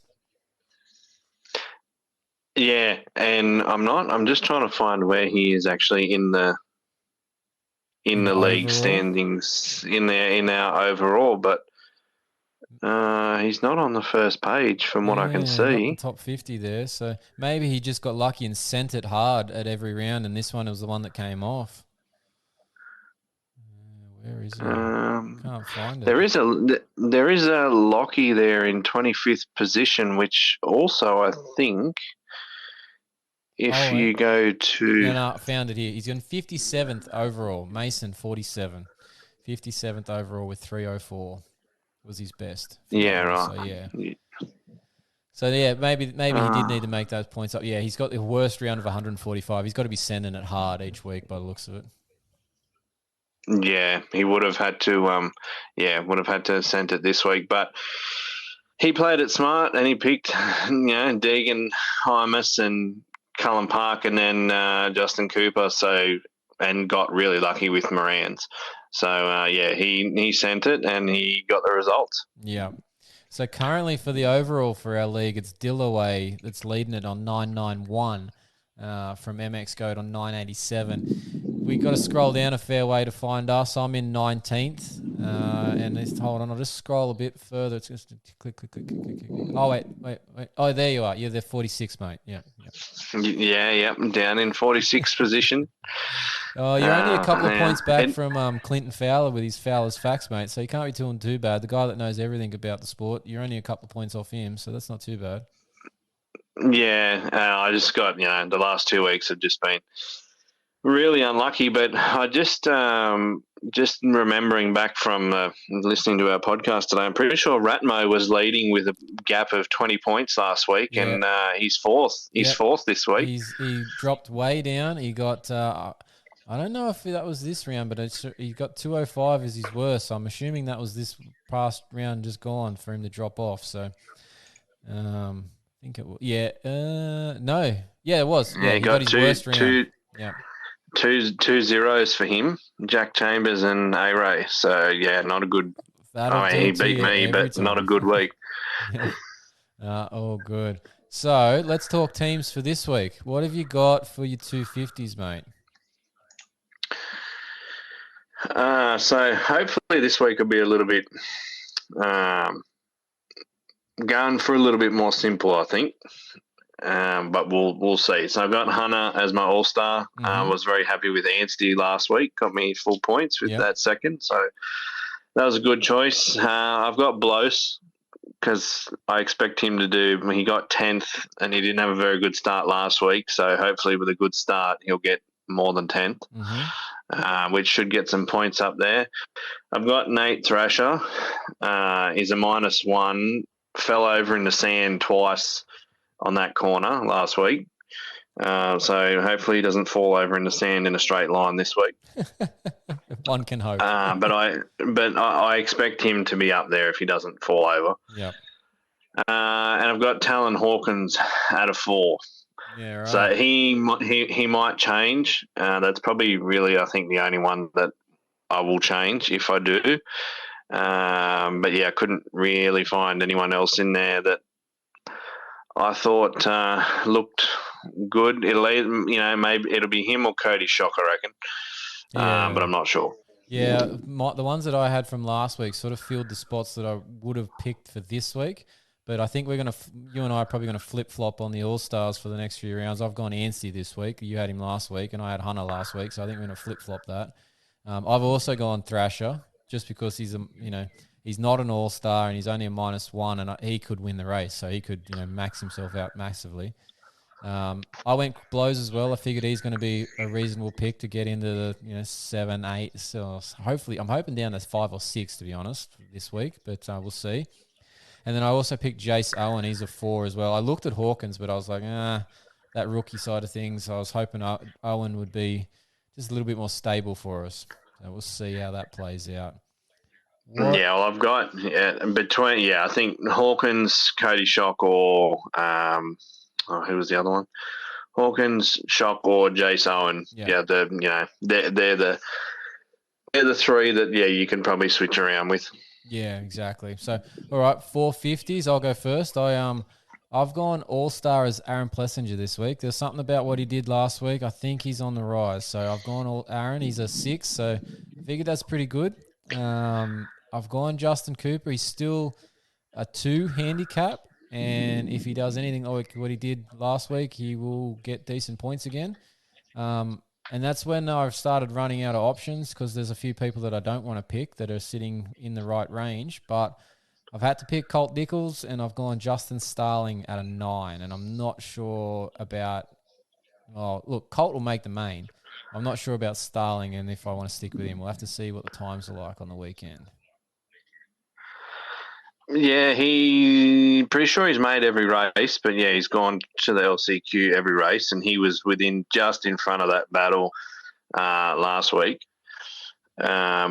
Yeah, and I'm just trying to find where he is actually in the league standings in our overall, but he's not on the first page from what I can see. Not the top 50 there, so maybe he just got lucky and sent it hard at every round, and this one was the one that came off. Where is he? Can't find it. There is a Lockie there in 25th position, which also I think if you go to no, found it here. He's on 57th overall. Mason 47, 57th overall with 304 was his best. right. So yeah. So yeah, maybe he did need to make those points up. Yeah, he's got the worst round of 145. He's got to be sending it hard each week by the looks of it. Yeah, he would have had to. Send it this week, but he played it smart and he picked, Deegan, Hymus, and Cullen Park, and then Justin Cooper. So and got really lucky with Morans. So he sent it and he got the results. Yeah. So currently for the overall for our league, it's Dillaway that's leading it on 991 from MX Goat on 987. We got to scroll down a fair way to find us. I'm in 19th, and hold on, I'll just scroll a bit further. It's just click. Oh wait. Oh, there you are. You're the 46, mate. Yeah. Yeah. I'm down in 46th position. Oh, you're only a couple of points back from Clinton Fowler with his Fowler's facts, mate. So you can't be doing too bad. The guy that knows everything about the sport, you're only a couple of points off him, so that's not too bad. Yeah, I just got the last 2 weeks have just been really unlucky, but I just remembering back from listening to our podcast today, I'm pretty sure Ratmo was leading with a gap of 20 points last week, and he's fourth. He's fourth this week. He dropped way down. He got I don't know if that was this round, but he got 205 as his worst. So I'm assuming that was this past round just gone for him to drop off. So I think it was. No. Yeah, it was. Yeah, he got his worst round. Two zeros for him, Jack Chambers and A-Ray. So, not a good – he beat me, but not a good week. All good. So, let's talk teams for this week. What have you got for your 250s, mate? So, hopefully this week will be a little bit going for a little bit more simple, I think. But we'll see. So I've got Hunter as my all-star. Was very happy with Anstey last week. Got me full points with that second. So that was a good choice. I've got Blos because I expect him to do – he got 10th and he didn't have a very good start last week. So hopefully with a good start he'll get more than 10th, which should get some points up there. I've got Nate Thrasher. He's a -1. Fell over in the sand twice on that corner last week. So hopefully he doesn't fall over in the sand in a straight line this week. One can hope. But I expect him to be up there if he doesn't fall over. Yeah. And I've got Talon Hawkins at a 4. Yeah, right. So he might change. That's probably really, I think, the only one that I will change if I do. But I couldn't really find anyone else in there that I thought looked good. Maybe it'll be him or Cody Shock, I reckon. But I'm not sure. Yeah, the ones that I had from last week sort of filled the spots that I would have picked for this week. But I think you and I are probably going to flip-flop on the All-Stars for the next few rounds. I've gone Anstey this week. You had him last week, and I had Hunter last week. So I think we're going to flip-flop that. I've also gone Thrasher just because he's he's not an all-star and he's only a -1 and he could win the race. So he could, max himself out massively. I went Blows as well. I figured he's going to be a reasonable pick to get into the, 7, 8. So hopefully I'm hoping down to 5 or 6 to be honest this week, but we'll see. And then I also picked Jace Owen. He's a 4 as well. I looked at Hawkins, but I was like, that rookie side of things. I was hoping Owen would be just a little bit more stable for us. So we'll see how that plays out. Yeah, well, I've got I think Hawkins, Cody Shock, or who was the other one? Hawkins, Shock, or Jace Owen. Yeah, they're the 3 that you can probably switch around with. Yeah, exactly. So, all right, 450s. I'll go first. I've gone all-star as Aaron Plessinger this week. There's something about what he did last week. I think he's on the rise. So I've gone Aaron. He's a 6. So I figured that's pretty good. I've gone Justin Cooper. He's still a 2 handicap. And if he does anything like what he did last week, he will get decent points again. And And that's when I've started running out of options because there's a few people that I don't want to pick that are sitting in the right range. But I've had to pick Colt Nichols and I've gone Justin Starling at a 9. And I'm not sure about – oh, look, Colt will make the main. I'm not sure about Starling and if I want to stick with him. We'll have to see what the times are like on the weekend. Yeah, pretty sure he's made every race, but yeah, he's gone to the LCQ every race, and he was just in front of that battle last week. Yeah,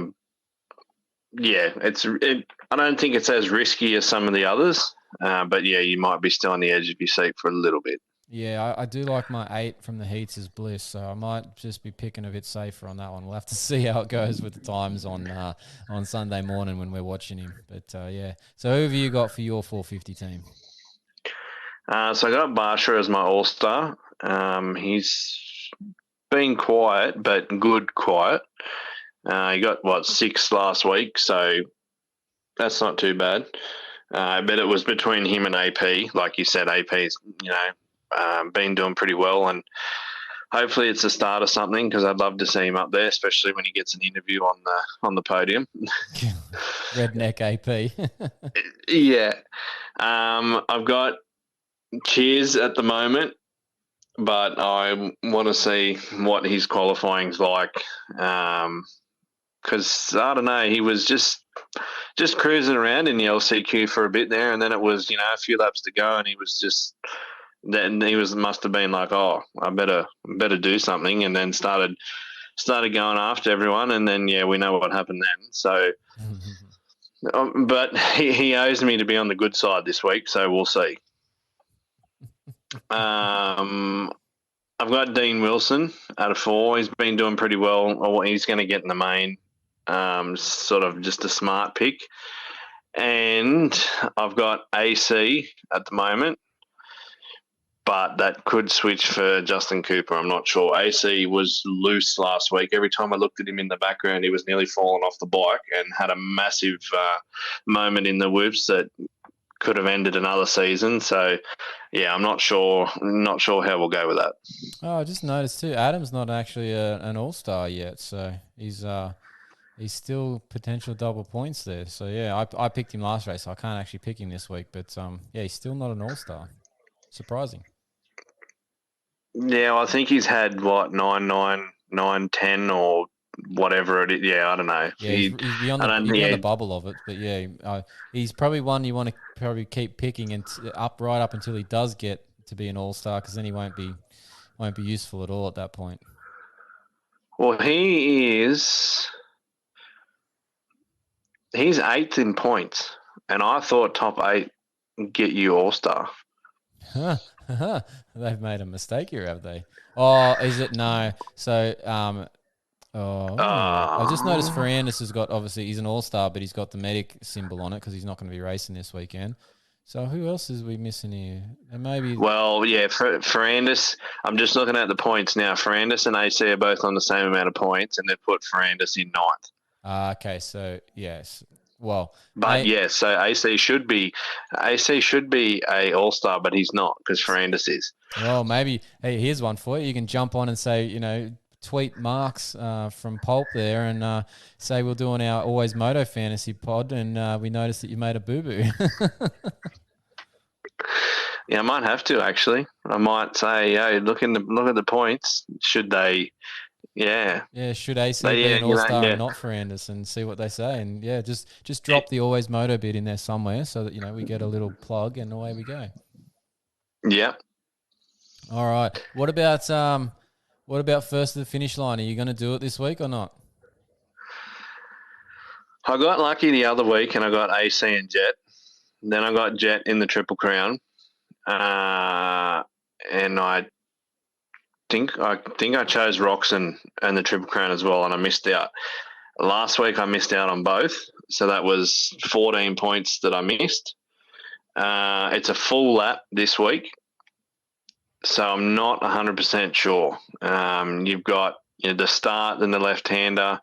I don't think it's as risky as some of the others, but yeah, you might be still on the edge of your seat for a little bit. Yeah, I do like my 8 from the heats as Bliss, so I might just be picking a bit safer on that one. We'll have to see how it goes with the times on Sunday morning when we're watching him. But yeah, so who have you got for your 450 team? So I got Barsha as my all-star. He's been quiet, but good quiet. He got, 6th last week, so that's not too bad. But it was between him and AP. Like you said, AP's, been doing pretty well, and hopefully it's the start of something because I'd love to see him up there, especially when he gets an interview on the podium. Redneck AP. Yeah. I've got Cheers at the moment, but I want to see what his qualifying's like because, I don't know, he was just cruising around in the LCQ for a bit there, and then it was, a few laps to go, and he was just – then he must have been like, oh, I better do something, and then started going after everyone, and then we know what happened then. So, but he owes me to be on the good side this week, so we'll see. I've got Dean Wilson at a 4. He's been doing pretty well. He's going to get in the main, sort of just a smart pick, and I've got AC at the moment. But that could switch for Justin Cooper. I'm not sure. AC was loose last week. Every time I looked at him in the background, he was nearly falling off the bike and had a massive moment in the whoops that could have ended another season. So, yeah, I'm not sure how we'll go with that. Oh, I just noticed too, Adam's not actually an all-star yet, so he's still potential double points there. So, yeah, I picked him last race, so I can't actually pick him this week. But, yeah, he's still not an all-star. Surprising. Yeah, I think he's had 9, 9, 9, 10 or whatever it is. Yeah, I don't know. Yeah, he's beyond the bubble of it, but yeah, he's probably one you want to probably keep picking and right up until he does get to be an all-star, because then he won't be useful at all at that point. Well, he's 8th in points, and I thought top 8 get you all-star. They've made a mistake here, have they? Oh, is it? No. So, I just noticed Ferrandis has got, obviously, he's an all-star, but he's got the medic symbol on it because he's not going to be racing this weekend. So who else is we missing here? And maybe. Well, yeah, Ferrandis, I'm just looking at the points now. Ferrandis and AC are both on the same amount of points, and they've put Ferrandis in 9th. Okay, so yes. Well, but so AC should be a all-star, but he's not because Ferrandis is. Well, maybe. Hey, here's one for you. You can jump on and say, tweet Marks from Pulp there and say we're doing our AlwaysMoto Fantasy Pod, and we noticed that you made a boo-boo. Yeah, I might have to actually. I might say, hey, look at the points. Should they? Yeah. Yeah, should AC be an all-star and not Ferrandis, and see what they say. And, yeah, just drop the AlwaysMoto bit in there somewhere so that, we get a little plug and away we go. Yeah. All right. What about first to the finish line? Are you going to do it this week or not? I got lucky the other week and I got AC and Jet. Then I got Jet in the Triple Crown. And I think I chose Roxon and the Triple Crown as well, and I missed out. Last week I missed out on both, so that was 14 points that I missed. It's a full lap this week, so I'm not 100% sure. You've got the start and the left-hander,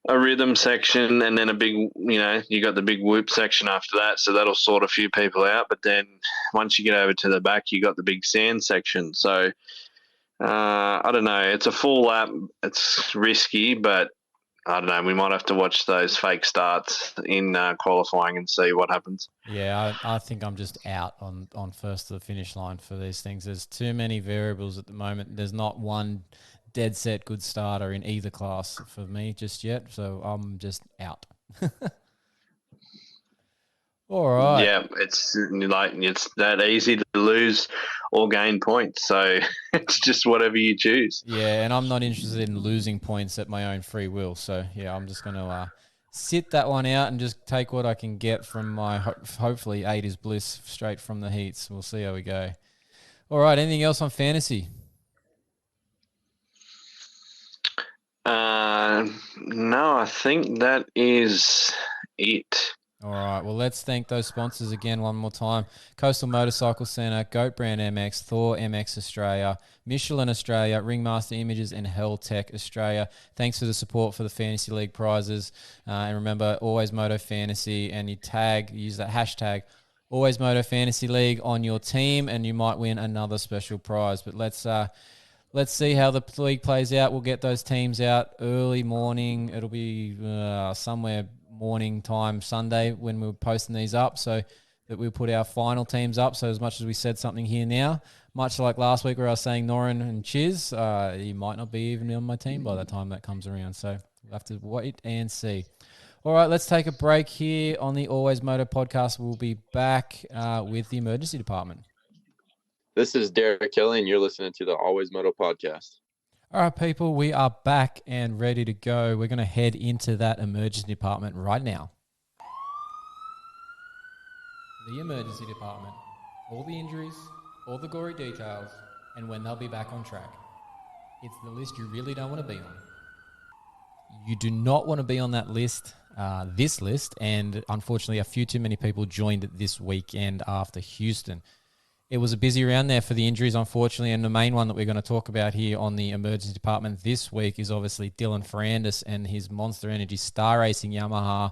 a rhythm section, and then a big, you got the big whoop section after that, so that'll sort a few people out. But then once you get over to the back, you got the big sand section. So I don't know. It's a full lap. It's risky, but I don't know. We might have to watch those fake starts in qualifying and see what happens. Yeah, I think I'm just out on first to the finish line for these things. There's too many variables at the moment. There's not one dead set good starter in either class for me just yet, so I'm just out. All right. Yeah, it's that easy to lose or gain points. So it's just whatever you choose. Yeah, and I'm not interested in losing points at my own free will. So, yeah, I'm just going to sit that one out and just take what I can get from my hopefully 8 is bliss straight from the heats. We'll see how we go. All right, anything else on fantasy? No, I think that is it. All right, well, let's thank those sponsors again one more time. Coastal Motorcycle Centre, Goat Brand MX, Thor MX Australia, Michelin Australia, Ringmaster Images, and Hell Tech Australia. Thanks for the support for the Fantasy League prizes. And remember, AlwaysMoto Fantasy, and use that hashtag AlwaysMoto Fantasy League on your team, and you might win another special prize. But let's see how the league plays out. We'll get those teams out early morning. It'll be somewhere morning time Sunday when we're posting these up, so that we'll put our final teams up. So as much as we said something here now, much like last week where I was saying Norin and Chiz, you might not be even on my team by the time that comes around. So we'll have to wait and see. All right, let's take a break here on the Always Moto podcast. We'll be back with the emergency department. This is Derek Kelly, and you're listening to the Always Moto podcast. All right, people, we are back and ready to go. We're going to head into that emergency department right now. The emergency department. All the injuries, all the gory details, and when they'll be back on track. It's the list you really don't want to be on. You do not want to be on that list, this list, and unfortunately a few too many people joined it this weekend after Houston. It was a busy round there for the injuries, unfortunately, and the main one that we're going to talk about here on the emergency department this week is obviously Dylan Ferrandis and his Monster Energy Star Racing Yamaha.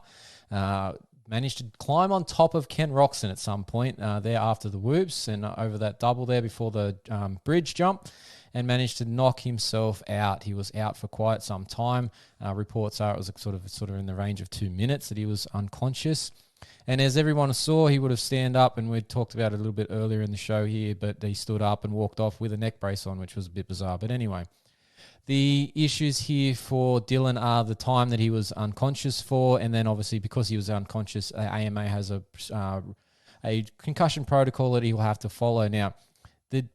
Managed to climb on top of Ken Roxon at some point there after the whoops and over that double there before the bridge jump, and managed to knock himself out. He was out for quite some time. Reports are it was sort of in the range of 2 minutes that he was unconscious. And as everyone saw, he would have stand up, and we talked about it a little bit earlier in the show here, but he stood up and walked off with a neck brace on, which was a bit bizarre. But anyway, the issues here for Dylan are the time that he was unconscious for, and then obviously because he was unconscious, AMA has a concussion protocol that he will have to follow. Now, the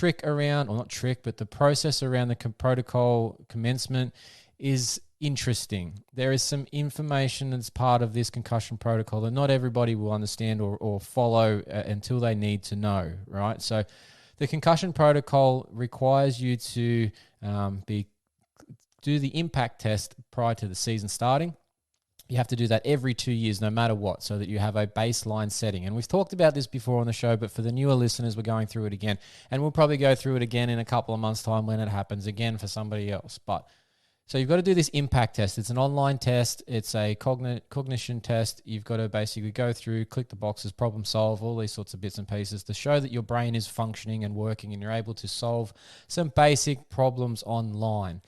the process around the protocol commencement is interesting. There is some information that's part of this concussion protocol that not everybody will understand or follow until they need to know, right? So the concussion protocol requires you to do the impact test prior to the season starting. You have to do that every 2 years, no matter what, so that you have a baseline setting. And we've talked about this before on the show, but for the newer listeners, we're going through it again. And we'll probably go through it again in a couple of months' time when it happens again for somebody else. So you've got to do this impact test. It's an online test. It's a cognition test. You've got to basically go through, click the boxes, problem solve, all these sorts of bits and pieces to show that your brain is functioning and working and you're able to solve some basic problems online.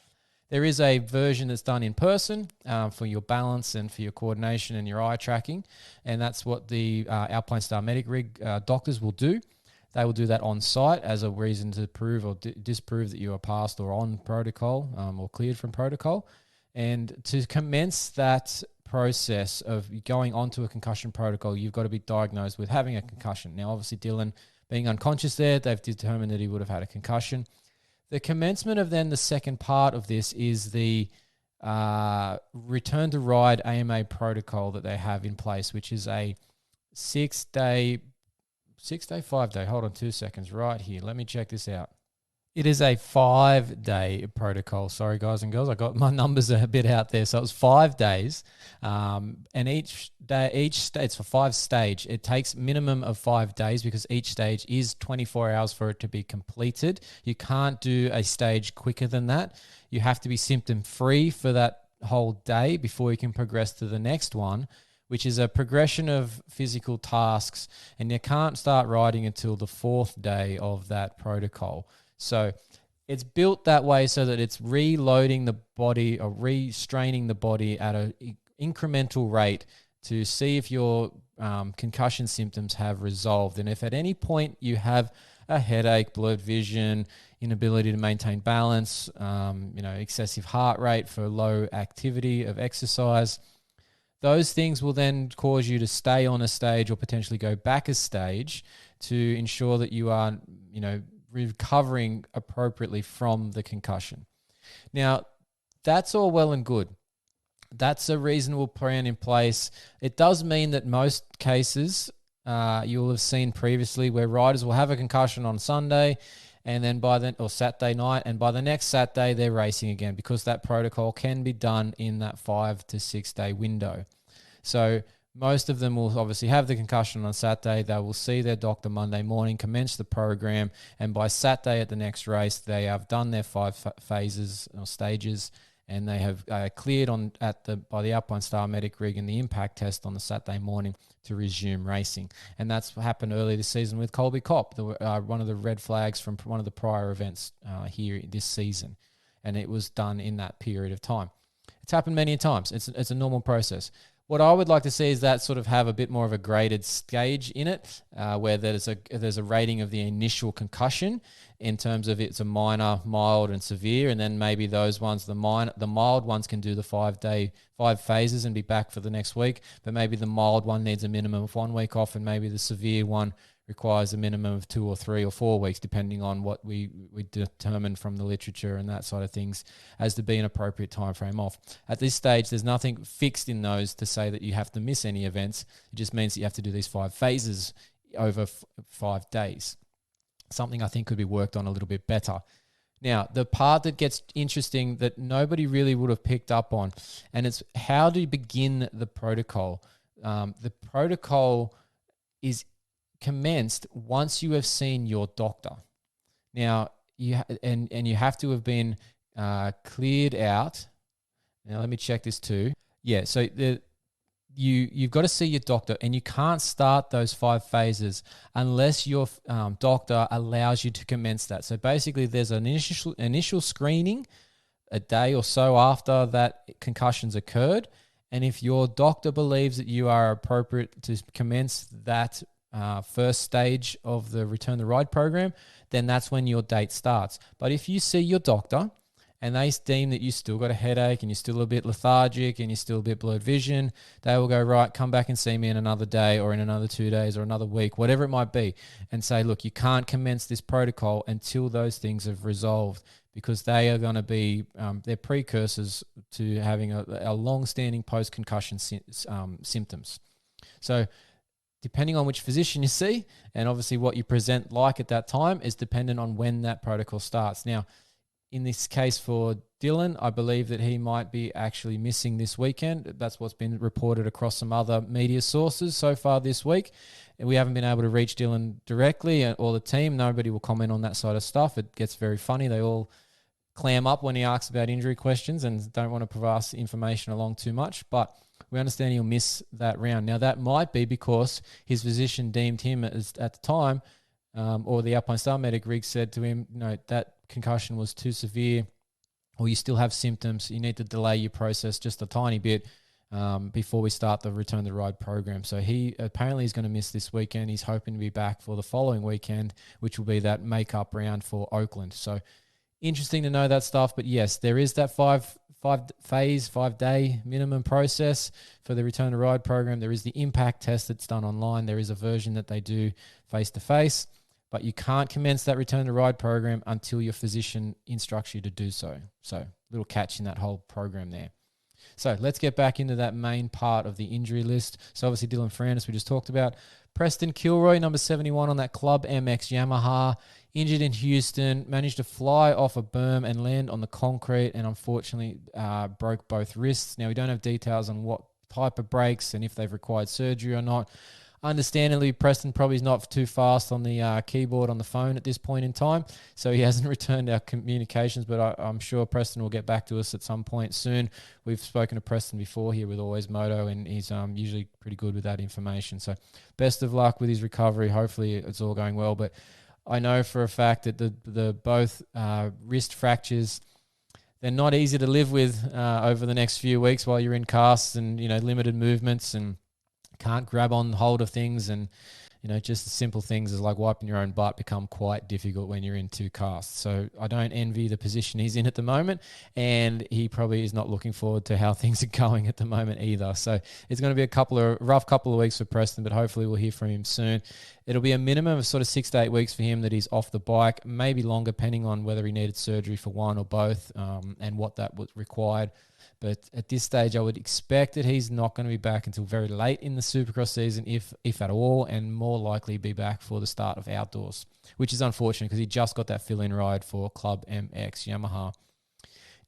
There is a version that's done in person for your balance and for your coordination and your eye tracking, and that's what the Alpine Star Medic Rig doctors will do. They will do that on site as a reason to prove or disprove that you are passed or on protocol or cleared from protocol. And to commence that process of going onto a concussion protocol, you've got to be diagnosed with having a concussion. Now, obviously, Dylan being unconscious there, they've determined that he would have had a concussion. The commencement of then the second part of this is the return to ride AMA protocol that they have in place, which is a 5-day. Hold on 2 seconds right here. Let me check this out. It is a 5-day protocol. Sorry, guys and girls, I got my numbers a bit out there. So it was 5 days, and each stage, it's for 5 stage. It takes minimum of 5 days because each stage is 24 hours for it to be completed. You can't do a stage quicker than that. You have to be symptom free for that whole day before you can progress to the next one, which is a progression of physical tasks, and you can't start riding until the 4th day of that protocol. So it's built that way so that it's reloading the body or restraining the body at an incremental rate to see if your concussion symptoms have resolved. And if at any point you have a headache, blurred vision, inability to maintain balance, excessive heart rate for low activity of exercise, those things will then cause you to stay on a stage or potentially go back a stage to ensure that you are, recovering appropriately from the concussion. Now, that's all well and good. That's a reasonable plan in place. It does mean that most cases you'll have seen previously where riders will have a concussion on Sunday and then or Saturday night, and by the next Saturday they're racing again because that protocol can be done in that 5 to 6 day window. So most of them will obviously have the concussion on Saturday. They will see their doctor Monday morning, commence the program, and by Saturday at the next race, they have done their 5 phases or stages, and they have cleared by the Alpine Star Medic rig and the impact test on the Saturday morning to resume racing. And that's what happened earlier this season with Colby Kopp, one of the red flags from one of the prior events here this season, and it was done in that period of time. It's happened many times. It's a normal process. What I would like to see is that sort of have a bit more of a graded stage in it, where there's a rating of the initial concussion in terms of it's a minor, mild, and severe, and then maybe those ones, the mild ones can do the 5 phases and be back for the next week, but maybe the mild one needs a minimum of 1 week off, and maybe the severe one requires a minimum of 2 or 3 or 4 weeks, depending on what we determine from the literature and that side of things as to be an appropriate time frame off. At this stage, there's nothing fixed in those to say that you have to miss any events. It just means that you have to do these 5 phases over 5 days. Something I think could be worked on a little bit better. Now, the part that gets interesting that nobody really would have picked up on, and it's how do you begin the protocol? The protocol is commenced once you have seen your doctor. Now, you have to have been cleared out. Now, let me check this too. Yeah, so you've got to see your doctor, and you can't start those 5 phases unless your doctor allows you to commence that. So basically, there's an initial screening a day or so after that concussion's occurred, and if your doctor believes that you are appropriate to commence that first stage of the Return the Ride program, then that's when your date starts. But if you see your doctor and they deem that you still got a headache and you're still a bit lethargic and you're still a bit blurred vision, they will go, right, come back and see me in another day or in another 2 days or another week, whatever it might be, and say, look, you can't commence this protocol until those things have resolved, because they are going to be, they're precursors to having a long-standing post-concussion symptoms. So depending on which physician you see, and obviously what you present like at that time, is dependent on when that protocol starts. Now, in this case for Dylan, I believe that he might be actually missing this weekend. That's what's been reported across some other media sources so far this week. And we haven't been able to reach Dylan directly or the team. Nobody will comment on that side of stuff. It gets very funny. They all clam up when he asks about injury questions and don't want to pass information along too much. But we understand he'll miss that round. Now, that might be because his physician deemed him as, at the time, or the Alpine Star Medic rig said to him, that concussion was too severe, or you still have symptoms. You need to delay your process just a tiny bit before we start the Return the Ride program. So he apparently is going to miss this weekend. He's hoping to be back for the following weekend, which will be that make-up round for Oakland. So interesting to know that stuff. But yes, there is that 5-day minimum process for the Return to Ride program. There is the impact test that's done online. There is a version that they do face-to-face, but you can't commence that Return to Ride program until your physician instructs you to do so. So little catch in that whole program there. So let's get back into that main part of the injury list. So obviously Dylan Ferrandis we just talked about. Preston Kilroy, number 71 on that Club MX Yamaha, injured in Houston, managed to fly off a berm and land on the concrete, and unfortunately broke both wrists. Now, we don't have details on what type of breaks and if they've required surgery or not. Understandably, Preston probably is not too fast on the keyboard on the phone at this point in time, so he hasn't returned our communications, but I'm sure Preston will get back to us at some point soon. We've spoken to Preston before here with AlwaysMoto, and he's usually pretty good with that information. So best of luck with his recovery. Hopefully it's all going well, but I know for a fact that the both wrist fractures, they're not easy to live with over the next few weeks while you're in casts and, limited movements and can't grab on hold of things, and just the simple things as like wiping your own butt become quite difficult when you're in 2 casts. So I don't envy the position he's in at the moment, and he probably is not looking forward to how things are going at the moment either. So it's going to be a rough couple of weeks for Preston, but hopefully we'll hear from him soon. It'll be a minimum of sort of 6 to 8 weeks for him that he's off the bike, maybe longer depending on whether he needed surgery for one or both, and what that was required. But at this stage, I would expect that he's not going to be back until very late in the Supercross season, if at all, and more likely be back for the start of outdoors, which is unfortunate because he just got that fill-in ride for Club MX Yamaha.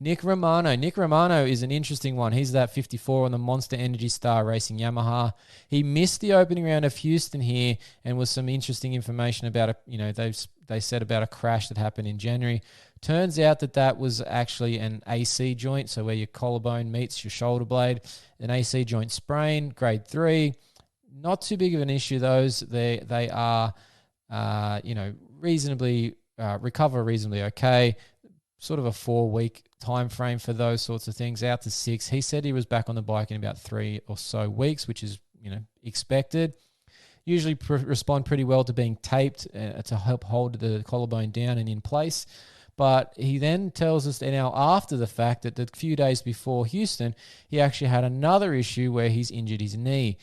Nick Romano is an interesting one. He's that 54 on the Monster Energy Star Racing Yamaha. He missed the opening round of Houston here, and was some interesting information about they said about a crash that happened in January. Turns out that was actually an AC joint, so where your collarbone meets your shoulder blade, an AC joint sprain, grade 3. Not too big of an issue, those. They are, reasonably, recover reasonably okay. Sort of a 4-week time frame for those sorts of things, out to 6. He said he was back on the bike in about 3 or so weeks, which is, expected. Usually respond pretty well to being taped to help hold the collarbone down and in place. But he then tells us now after the fact that the few days before Houston, he actually had another issue where he's injured his knee.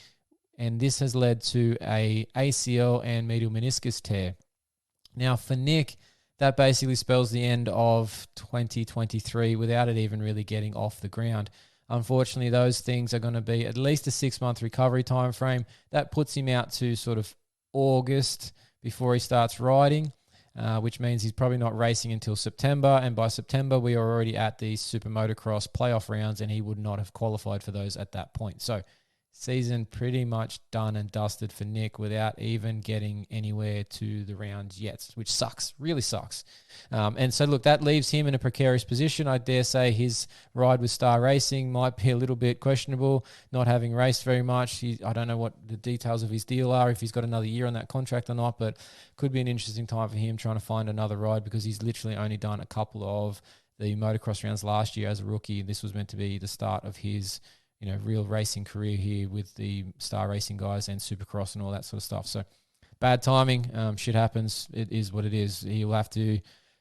And this has led to a ACL and medial meniscus tear. Now for Nick, that basically spells the end of 2023 without it even really getting off the ground. Unfortunately, those things are going to be at least a 6-month recovery time frame. That puts him out to sort of August before he starts riding. Which means he's probably not racing until September. And by September, we are already at the SuperMotocross playoff rounds, and he would not have qualified for those at that point. So season pretty much done and dusted for Nick without even getting anywhere to the rounds yet, which sucks, really sucks. And so, look, that leaves him in a precarious position. I dare say his ride with Star Racing might be a little bit questionable, not having raced very much. I don't know what the details of his deal are, if he's got another year on that contract or not, but could be an interesting time for him trying to find another ride, because he's literally only done a couple of the motocross rounds last year as a rookie. This was meant to be the start of his real racing career here with the Star Racing guys and Supercross and all that sort of stuff. So bad timing. Shit happens. It is what it is. He'll have to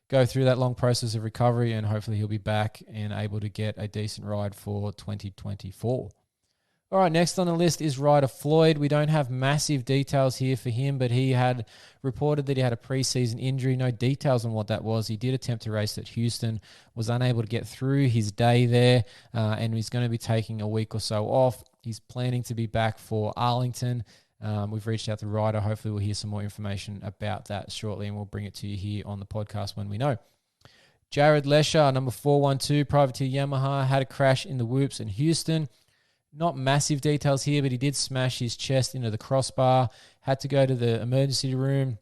go through that long process of recovery, and hopefully he'll be back and able to get a decent ride for 2024. All right, next on the list is rider Floyd. We don't have massive details here for him, but he had reported that he had a preseason injury. No details on what that was. He did attempt to race at Houston, was unable to get through his day there, and he's going to be taking a week or so off. He's planning to be back for Arlington. We've reached out to Ryder. Hopefully we'll hear some more information about that shortly, and we'll bring it to you here on the podcast when we know. Jared Lesher, number 412, Privateer Yamaha, had a crash in the whoops in Houston. Not massive details here, but he did smash his chest into the crossbar, had to go to the emergency room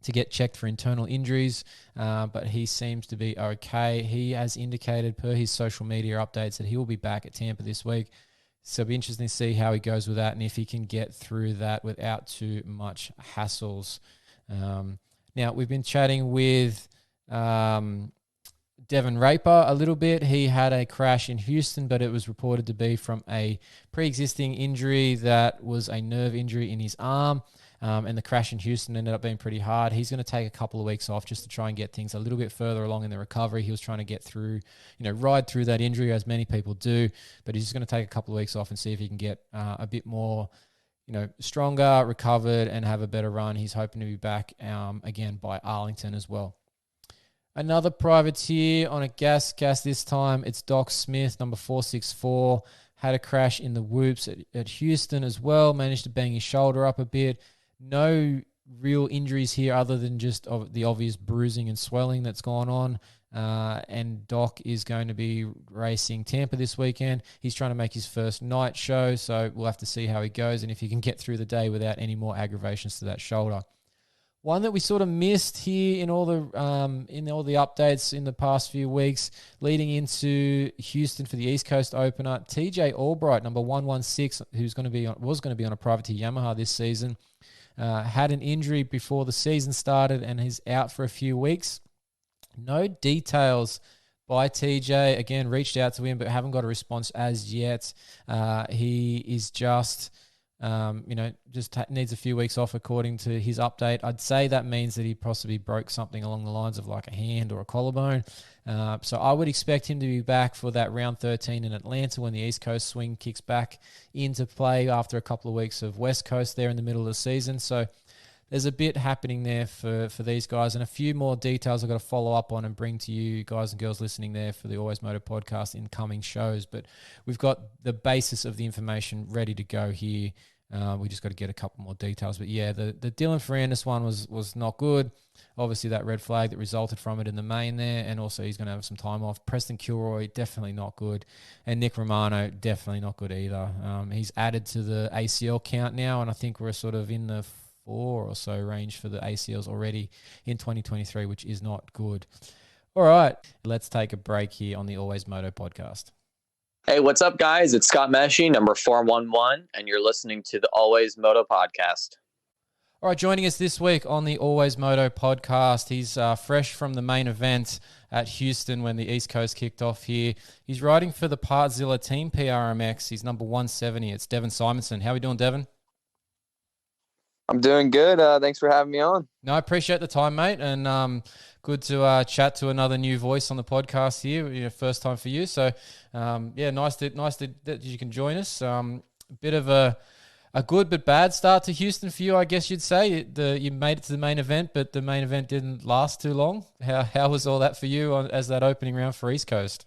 to get checked for internal injuries, but he seems to be okay. He has indicated per his social media updates that he will be back at Tampa this week. So it'll be interesting to see how he goes with that and if he can get through that without too much hassles. Now, we've been chatting with Devin Raper a little bit. He had a crash in Houston, but it was reported to be from a pre-existing injury that was a nerve injury in his arm. And the crash in Houston ended up being pretty hard. He's going to take a couple of weeks off just to try and get things a little bit further along in the recovery. He was trying to get through, ride through that injury as many people do, but he's just going to take a couple of weeks off and see if he can get a bit more, stronger, recovered, and have a better run. He's hoping to be back again by Arlington as well. Another privateer on a gas this time. It's Doc Smith, number 464. Had a crash in the whoops at Houston as well. Managed to bang his shoulder up a bit. No real injuries here other than just the obvious bruising and swelling that's gone on. And Doc is going to be racing Tampa this weekend. He's trying to make his first night show, so we'll have to see how he goes and if he can get through the day without any more aggravations to that shoulder. One that we sort of missed here in all the updates in the past few weeks, leading into Houston for the East Coast opener, TJ Albright, number 116, was going to be on a privateer Yamaha this season. had an injury before the season started and he's out for a few weeks. No details by TJ. Again, reached out to him, but haven't got a response as yet. He is just, needs a few weeks off according to his update. I'd say that means that he possibly broke something along the lines of like a hand or a collarbone. So I would expect him to be back for that round 13 in Atlanta when the East Coast swing kicks back into play after a couple of weeks of West Coast there in the middle of the season. So there's a bit happening there for these guys, and a few more details I've got to follow up on and bring to you guys and girls listening there for the Always Moto podcast in coming shows. But we've got the basis of the information ready to go here. We just got to get a couple more details. But yeah, the Dylan Ferrandis one was not good. Obviously, that red flag that resulted from it in the main there, and also he's going to have some time off. Preston Kilroy, definitely not good. And Nick Romano, definitely not good either. He's added to the ACL count now, and I think we're sort of in the 4 or so range for the ACLs already in 2023, which is not good. All right, let's take a break here on the Always Moto podcast. Hey, what's up, guys? It's Scott Meshy, number 411, and you're listening to the Always Moto podcast. All right, joining us this week on the Always Moto podcast, he's fresh from the main event at Houston when the East Coast kicked off here. He's riding for the Partzilla Team PRMX. He's number 170. It's Devin Simonson. How are we doing, Devin? I'm doing good. Thanks for having me on. No, I appreciate the time, mate, and good to chat to another new voice on the podcast here. First time for you, so nice that you can join us. Bit of a good but bad start to Houston for you, I guess you'd say. You made it to the main event, but the main event didn't last too long. How was all that for you as that opening round for East Coast?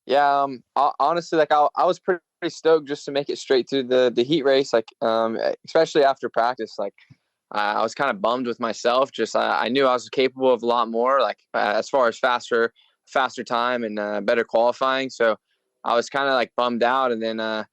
Yeah, honestly, I was pretty stoked just to make it straight through the heat race, especially after practice. I was kind of bummed with myself. Just I knew I was capable of a lot more, as far as faster time and better qualifying. So I was kind of bummed out, and then I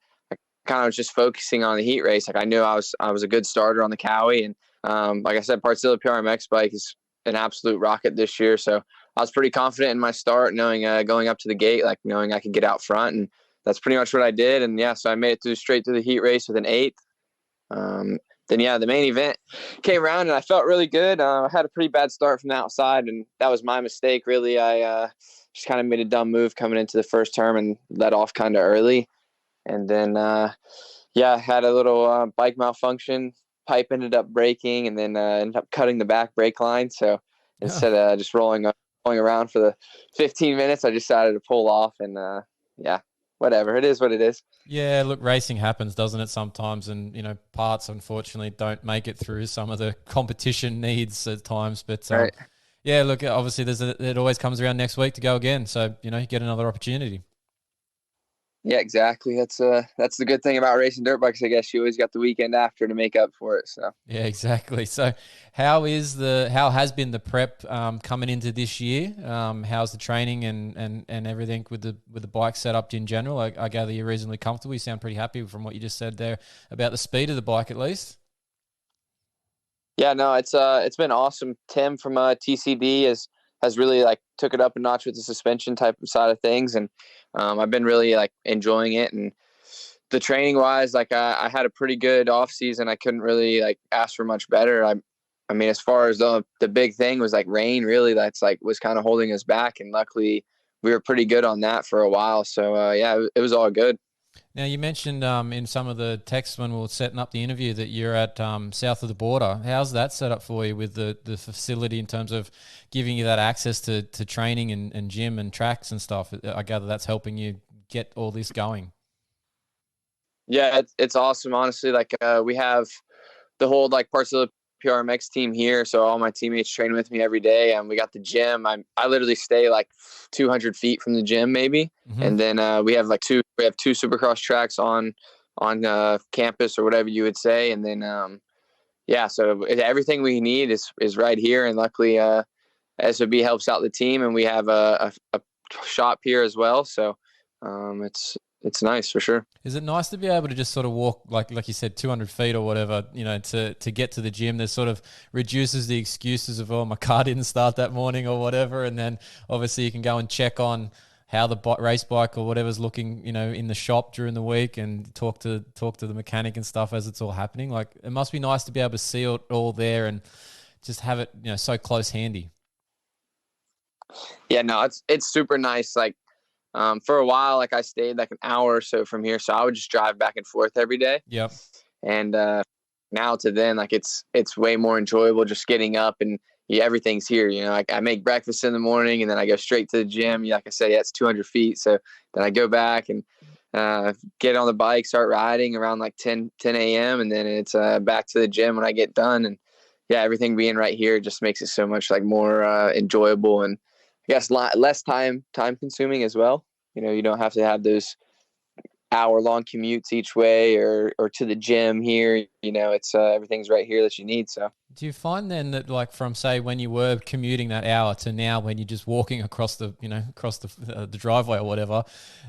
kind of was just focusing on the heat race. I knew I was a good starter on the Cowie, and like I said, Partzilla PRMX bike is an absolute rocket this year. So I was pretty confident in my start, knowing going up to the gate, knowing I could get out front, and that's pretty much what I did. And yeah, so I made it straight through the heat race with an 8th. Then the main event came around and I felt really good. I had a pretty bad start from the outside, and that was my mistake. Really, I just kind of made a dumb move coming into the first turn and let off kind of early. And then, I had a little bike malfunction. Pipe ended up breaking, and then ended up cutting the back brake line. So instead of just rolling around for the 15 minutes, I decided to pull off, and whatever. It is what it is. Yeah, look, racing happens, doesn't it, sometimes? And, parts, unfortunately, don't make it through some of the competition needs at times. But, right. Yeah, look, obviously it always comes around next week to go again. So, you get another opportunity. Yeah, exactly. That's the good thing about racing dirt bikes, I guess. You always got the weekend after to make up for it. So yeah, exactly. So how has been the prep coming into this year? How's the training and everything with the bike setup in general? I gather you're reasonably comfortable. You sound pretty happy from what you just said there about the speed of the bike, at least. Yeah, no, it's been awesome. Tim from TCD has really took it up a notch with the suspension type of side of things, and I've been really enjoying it. And the training wise, I had a pretty good off season. I couldn't really ask for much better. I mean, as far as the big thing was rain, really, that's was kind of holding us back, and luckily we were pretty good on that for a while. So it was all good. Now, you mentioned in some of the texts when we were setting up the interview that you're at south of the border. How's that set up for you with the facility in terms of giving you that access to training and gym and tracks and stuff? I gather that's helping you get all this going. Yeah, it's awesome, honestly. We have the whole parts of the PRMX team here, so all my teammates train with me every day, and we got the gym. I literally stay 200 feet from the gym, maybe. Mm-hmm. And then we have two Supercross tracks on campus, or whatever you would say. And then so everything we need is right here, and luckily SOB helps out the team, and we have a shop here as well. So it's nice for sure. Is it nice to be able to just sort of walk, like you said, 200 feet or whatever, to get to the gym? There's sort of reduces the excuses of, oh, my car didn't start that morning or whatever. And then obviously you can go and check on how the race bike or whatever's looking, in the shop during the week, and talk to the mechanic and stuff as it's all happening. Like, it must be nice to be able to see it all there and just have it, so close handy. Yeah, no, it's super nice. Like, for a while, like I stayed like an hour or so from here, so I would just drive back and forth every day. Yep. And now to then, like it's way more enjoyable just getting up and everything's here. Like I make breakfast in the morning and then I go straight to the gym. Like I say, it's 200 feet. So then I go back and get on the bike, start riding around like 10 a.m. And then it's back to the gym when I get done. And yeah, everything being right here just makes it so much like more enjoyable, and I guess less time consuming as well. You don't have to have those hour-long commutes each way or to the gym here. It's everything's right here that you need. So do you find then that, like, from say when you were commuting that hour to now when you're just walking across the driveway or whatever,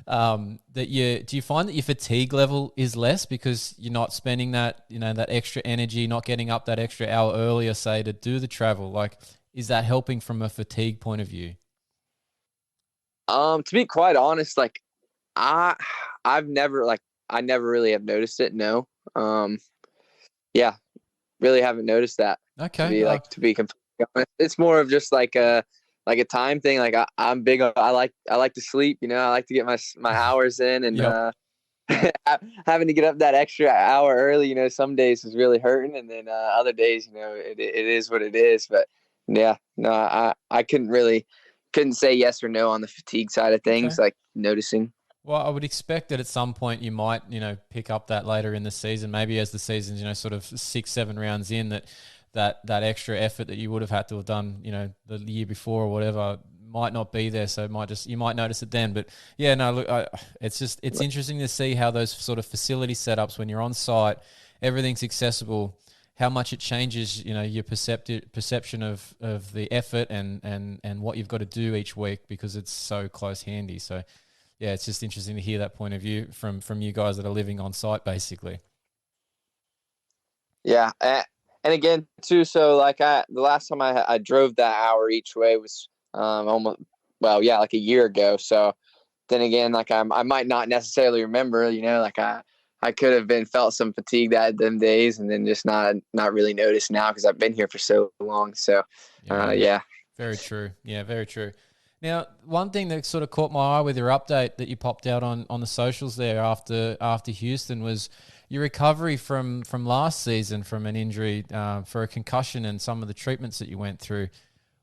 do you find that your fatigue level is less because you're not spending that that extra energy, not getting up that extra hour earlier, say, to do the travel? Like, is that helping from a fatigue point of view? To be quite honest, like I never really have noticed it. No. Yeah, really haven't noticed that. Okay. To be completely honest, it's more of just like a time thing. Like I'm big on, I like to sleep, I like to get my hours in, and Yep. Having to get up that extra hour early, some days is really hurting. And then other days, it is what it is. But yeah, no, I couldn't say yes or no on the fatigue side of things, Okay. like noticing. Well, I would expect that at some point you might, pick up that later in the season, maybe as the season's, sort of 6-7 rounds in, that extra effort that you would have had to have done, the year before or whatever might not be there. So you might notice it then. But yeah, no, look, it's interesting to see how those sort of facility setups, when you're on site, everything's accessible, how much it changes, your perception of the effort and what you've got to do each week because it's so close handy. So yeah, it's just interesting to hear that point of view from you guys that are living on site, basically. Yeah, and again too. So like the last time I drove that hour each way was like a year ago. So then again, like I might not necessarily remember. Like I could have felt some fatigue them days, and then just not really noticed now because I've been here for so long. So yeah. Very true. Yeah, very true. Now, one thing that sort of caught my eye with your update that you popped out on the socials there after Houston was your recovery from last season from an injury for a concussion and some of the treatments that you went through.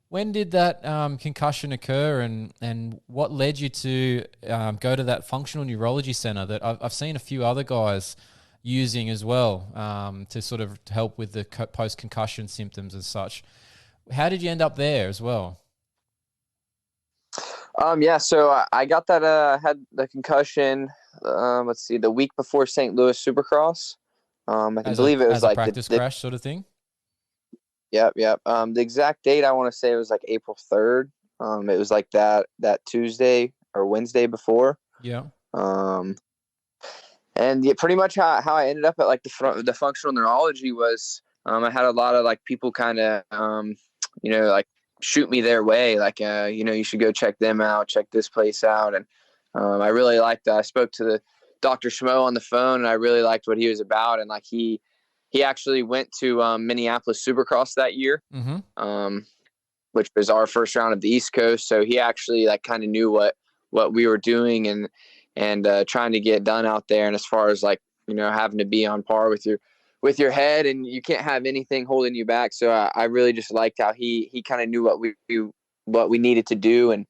When did that concussion occur, and what led you to go to that functional neurology center that I've seen a few other guys using as well to sort of help with the post-concussion symptoms and such? How did you end up there as well? Yeah, so I got that, had the concussion, the week before St. Louis Supercross. I believe it was like a practice crash sort of thing. Yep. The exact date, I want to say it was like April 3rd. It was like that Tuesday or Wednesday before. Yeah. And yeah, pretty much how I ended up at like the functional neurology was, I had a lot of like people kind of, like shoot me their way. Like, you should go check them out, check this place out. And I really liked that. I spoke to the Dr. Schmo on the phone, and I really liked what he was about. And like, he actually went to Minneapolis Supercross that year, which was our first round of the East Coast. So he actually like kind of knew what we were doing and trying to get done out there. And as far as like, having to be on par with your head, and you can't have anything holding you back. So I really just liked how he kind of knew what we needed to do. And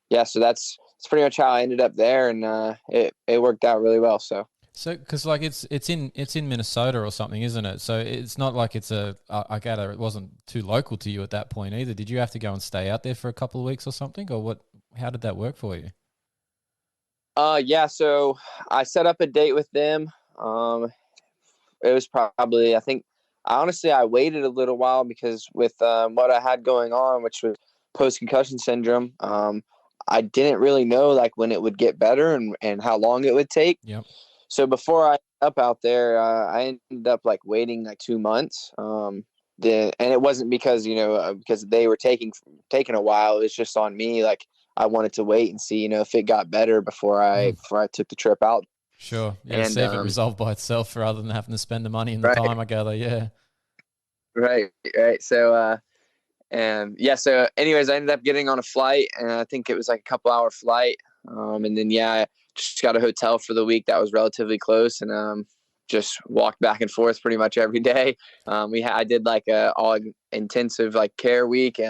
yeah, so that's pretty much how I ended up there. And it worked out really well. So because like it's in Minnesota or something, isn't it? So it's not like I gather it wasn't too local to you at that point either. Did you have to go and stay out there for a couple of weeks or something, or what? How did that work for you? Yeah, so I set up a date with them. It was probably, I waited a little while because with what I had going on, which was post-concussion syndrome, I didn't really know like when it would get better and how long it would take. Yep. So before I ended up out there, I ended up like waiting like 2 months. And it wasn't because, because they were taking a while. It was just on me. Like I wanted to wait and see, you know, if it got better before I took the trip out. Sure. Yeah. And See if it resolved by itself rather than having to spend the money and the right. time, I gather. Yeah. Right. So, so anyways, I ended up getting on a flight, and I think it was like a couple-hour flight. And then, I just got a hotel for the week that was relatively close, and just walked back and forth pretty much every day. I did like a all intensive like care week.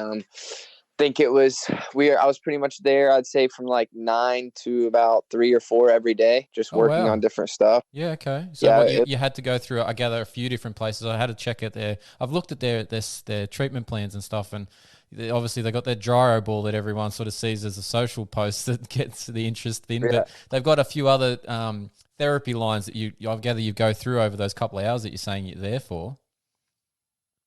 Think it was I was pretty much there, I'd say, from like 9 to about 3 or 4 every day, just working on different stuff. Yeah. Okay. So you had to go through, I gather, a few different places. I had to check it there. I've looked at their treatment plans and stuff, and obviously they got their gyro ball that everyone sort of sees as a social post that gets the interest in, but they've got a few other therapy lines that I gather you go through over those couple of hours that you're saying you're there for.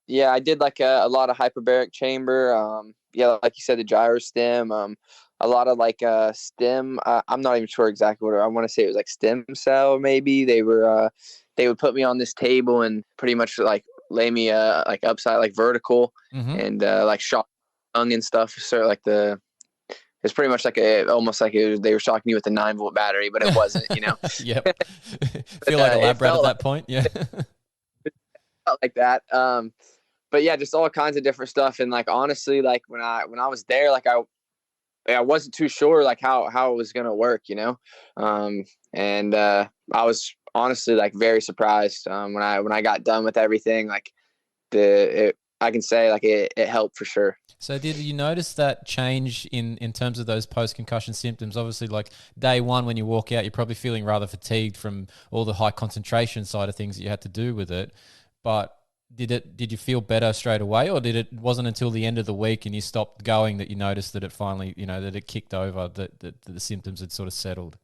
Yeah, I did like a lot of hyperbaric chamber. Like you said, the gyro stem. A lot of like stem. I'm not even sure exactly what I want to say. It was like stem cell, maybe. They would put me on this table and pretty much like lay me like upside, like vertical, and like shock tongue and stuff. So like it's pretty much like almost like they were shocking you with a 9-volt battery, but it wasn't, you know. Yep. Feel like a lab rat at that point. Yeah. Felt like that. But yeah, just all kinds of different stuff. And like, honestly, like when I was there, like I wasn't too sure like how it was going to work, you know? And I was honestly like very surprised when I got done with everything. Like I can say like it helped for sure. So did you notice that change in terms of those post-concussion symptoms? Obviously, like day one when you walk out, you're probably feeling rather fatigued from all the high concentration side of things that you had to do with it. But did you feel better straight away, or wasn't until the end of the week and you stopped going that you noticed that it finally, you know, that it kicked over, that the symptoms had sort of settled?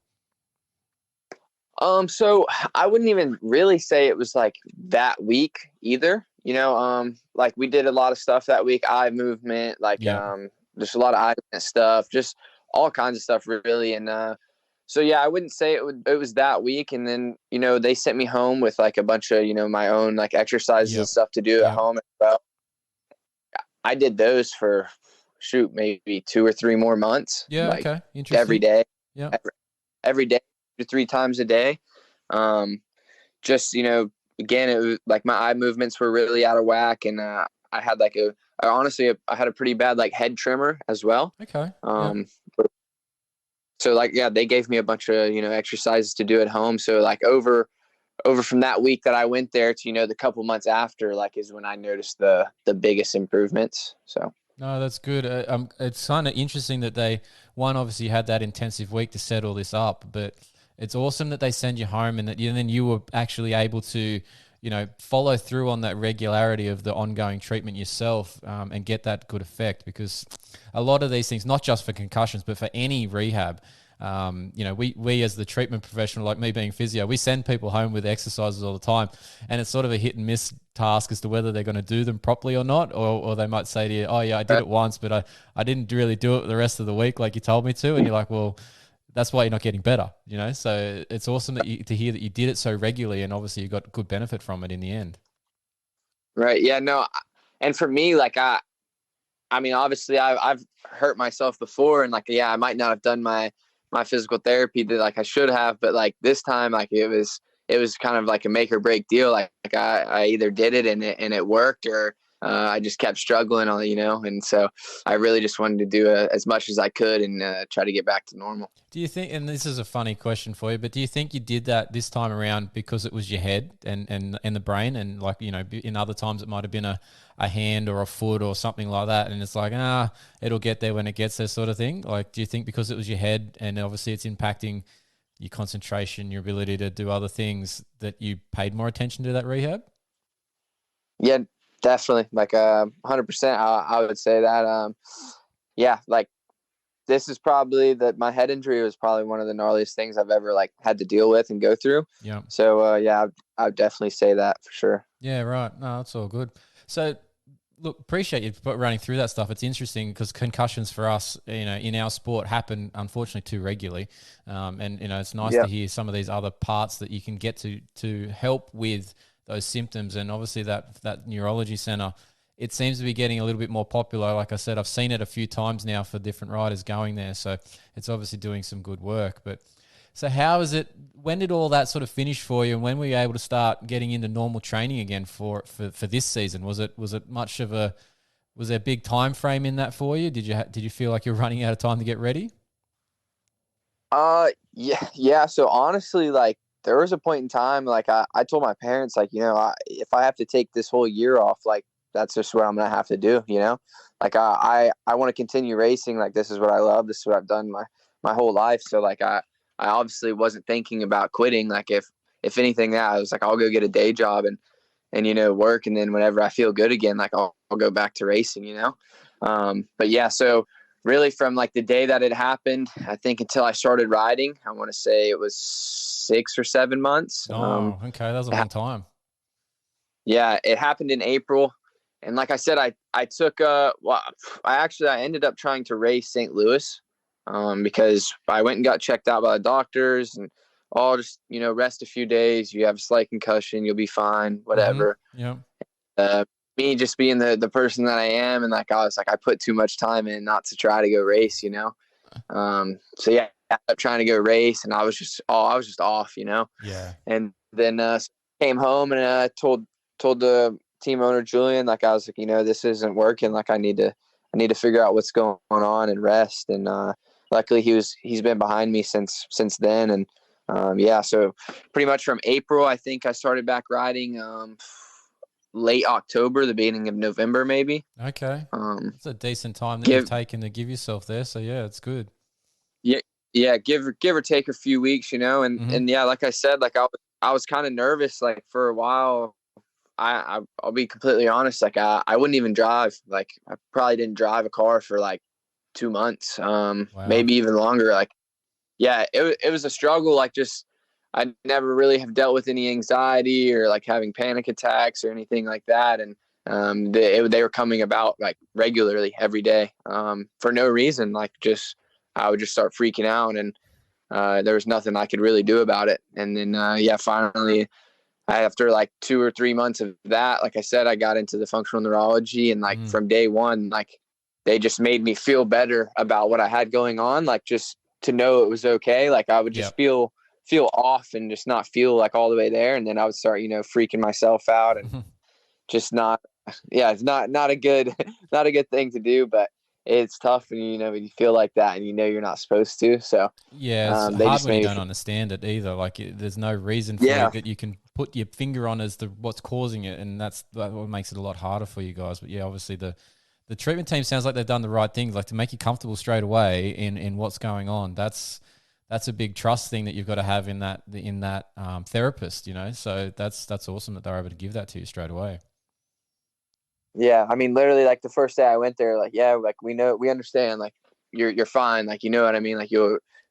So I wouldn't even really say it was like that week either. You know, like we did a lot of stuff that week, eye movement, like just a lot of eye movement stuff, just all kinds of stuff really. And so I wouldn't say it was that week. And then, you know, they sent me home with like a bunch of, you know, my own like exercises and stuff to do at home as well. I did those for maybe 2 or 3 more months. Yeah. Like, okay. Interesting. Every day. Yeah. Every day, 2 to 3 times a day. Just, you know, again, it was like my eye movements were really out of whack, and I had like I had a pretty bad like head tremor as well. Okay. So like, they gave me a bunch of, you know, exercises to do at home. So like over from that week that I went there to, you know, the couple months after, like, is when I noticed the biggest improvements. So. No, that's good. It's kind of interesting that they obviously had that intensive week to set all this up, but it's awesome that they send you home and then you were actually able to, you know, follow through on that regularity of the ongoing treatment yourself and get that good effect, because a lot of these things, not just for concussions, but for any rehab, you know, we as the treatment professional, like me being physio, we send people home with exercises all the time, and it's sort of a hit and miss task as to whether they're going to do them properly or not, or they might say to you, oh yeah, I did it once, but I didn't really do it the rest of the week like you told me to, and you're like, well, that's why you're not getting better, you know? So it's awesome to hear that you did it so regularly, and obviously you got good benefit from it in the end. Right. Yeah, no. And for me, like, I mean, obviously I've hurt myself before, and like, I might not have done my physical therapy that like I should have, but like this time, like it was kind of like a make or break deal. Like I either did it and it worked, or I just kept struggling on, you know, and so I really just wanted to do as much as I could and try to get back to normal. Do you think, and this is a funny question for you, but do you think you did that this time around because it was your head and the brain, and like, you know, in other times it might have been a hand or a foot or something like that, and it's like, it'll get there when it gets there sort of thing? Like, do you think because it was your head and obviously it's impacting your concentration, your ability to do other things, that you paid more attention to that rehab? Yeah, definitely. Like 100%. I would say that. Like this is probably my head injury was probably one of the gnarliest things I've ever like had to deal with and go through. Yeah. So I would definitely say that for sure. Yeah. Right. No, that's all good. So look, appreciate you running through that stuff. It's interesting because concussions for us, you know, in our sport happen unfortunately too regularly. And you know, it's nice to hear some of these other parts that you can get to help with those symptoms. And obviously that neurology center, it seems to be getting a little bit more popular. Like I said, I've seen it a few times now for different riders going there. So it's obviously doing some good work. But so how is it, when did all that sort of finish for you? And when were you able to start getting into normal training again for this season? Was it much of a, was there a big time frame in that for you? Did you feel like you're running out of time to get ready? Yeah. So honestly, like there was a point in time, like I told my parents, like, if I have to take this whole year off, like that's just what I'm going to have to do, like I want to continue racing. Like, this is what I love. This is what I've done my whole life. So like, I obviously wasn't thinking about quitting. Like if anything, I was like, I'll go get a day job and work. And then whenever I feel good again, like I'll go back to racing, but yeah, so really from like the day that it happened, I think until I started riding, I want to say it was 6 or 7 months. Oh, okay. That was a long time. Yeah. It happened in April. And like I said, I took, I ended up trying to race St. Louis, because I went and got checked out by the doctors and just, rest a few days. You have a slight concussion, you'll be fine, whatever. Mm-hmm. Yeah. Me just being the person that I am. And like, I was like, I put too much time in not to try to go race, So yeah, I ended up trying to go race and I was just off, Yeah. And then, came home and, told the team owner, Julian, like, I was like, this isn't working. Like I need to figure out what's going on and rest. And, luckily he's been behind me since then. And, yeah, so pretty much from April, I think I started back riding, late October, the beginning of November, maybe. Okay. It's a decent time that you've taken to give yourself there. So yeah, it's good. Yeah. Give or take a few weeks, and Mm-hmm. and yeah, like I said, like I was kind of nervous, like for a while. I'll be completely honest. Like I wouldn't even drive. Like I probably didn't drive a car for like 2 months, Wow. maybe even longer. Like, yeah, it was a struggle. Like I never really have dealt with any anxiety or like having panic attacks or anything like that. And they were coming about like regularly every day, for no reason. Like I would just start freaking out, and there was nothing I could really do about it. And then yeah, finally, after like 2 or 3 months of that, like I said, I got into the functional neurology, and like from day one, like they just made me feel better about what I had going on. Like just to know it was okay. Like I would just feel off and just not feel like all the way there. And then I would start, freaking myself out and just it's not a good, not a good thing to do, but it's tough when you feel like that and you're not supposed to. So yeah, it's hard when you don't understand it either. Like there's no reason for it that you can put your finger on as to what's causing it, and that's what makes it a lot harder for you guys. But yeah, obviously the treatment team sounds like they've done the right things, like to make you comfortable straight away in what's going on. That's a big trust thing that you've got to have in that therapist, So that's awesome that they're able to give that to you straight away. Yeah, I mean, literally, like the first day I went there, like, yeah, like we understand, like you're fine, like what I mean, like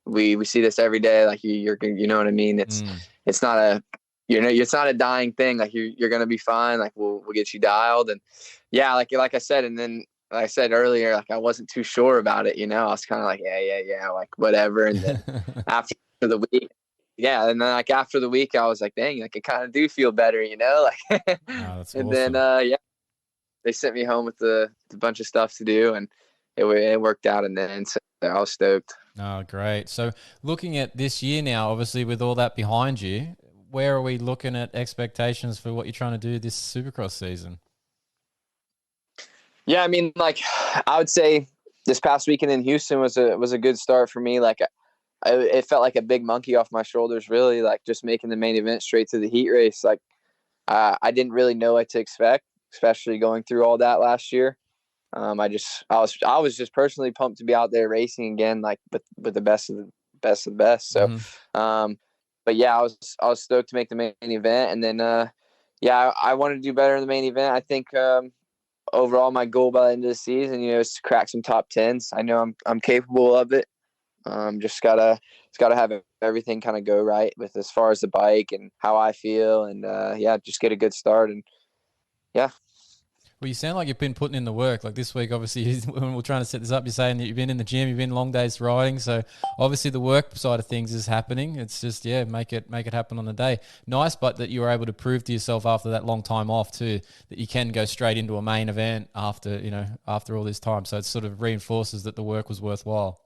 we see this every day, like you're what I mean. It's not a it's not a dying thing. Like you're gonna be fine. Like we'll get you dialed, and yeah, like I said, and then like I said earlier, like I wasn't too sure about it. I was kind of like yeah, like whatever. And then after the week. Yeah, and then like after the week, I was like, dang, like I kind of do feel better, Like, oh, that's and awesome. then yeah, they sent me home with a bunch of stuff to do, and it worked out. And then so I was stoked. Oh, great. So looking at this year now, obviously with all that behind you, where are we looking at expectations for what you're trying to do this Supercross season? Yeah, I mean, like I would say this past weekend in Houston was a good start for me. Like it felt like a big monkey off my shoulders, really, like just making the main event straight to the heat race. Like I didn't really know what to expect, especially going through all that last year. I was just personally pumped to be out there racing again, like with the best of the best. So, but yeah, I was stoked to make the main event, and then yeah, I wanted to do better in the main event. I think overall my goal by the end of the season, is to crack some top tens. I know I'm capable of it. Just gotta have everything kind of go right with as far as the bike and how I feel, and yeah, just get a good start, and yeah. Well, you sound like you've been putting in the work. Like this week, obviously, when we're trying to set this up, you're saying that you've been in the gym, you've been long days riding. So obviously, the work side of things is happening. It's just make it happen on the day. Nice, but that you were able to prove to yourself after that long time off too that you can go straight into a main event after all this time. So it sort of reinforces that the work was worthwhile.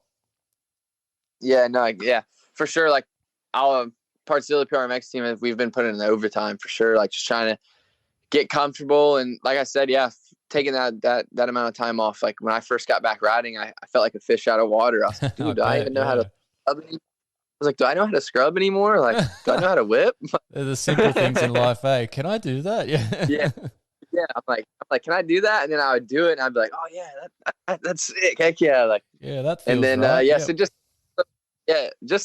Yeah, no, yeah, for sure. Like our parts of the PRMX team, we've been putting in the overtime for sure. Like just trying to get comfortable. And like I said, yeah, taking that amount of time off. Like when I first got back riding, I felt like a fish out of water. I was like, dude, do I even know how to scrub anymore? I was like, do I know how to scrub anymore? Like, do I know how to whip? They're the simple things in life, eh? Can I do that? Yeah. Yeah. I'm like, can I do that? And then I would do it, and I'd be like, oh yeah, that's sick. Heck yeah. Like, yeah, that feels and then right. so just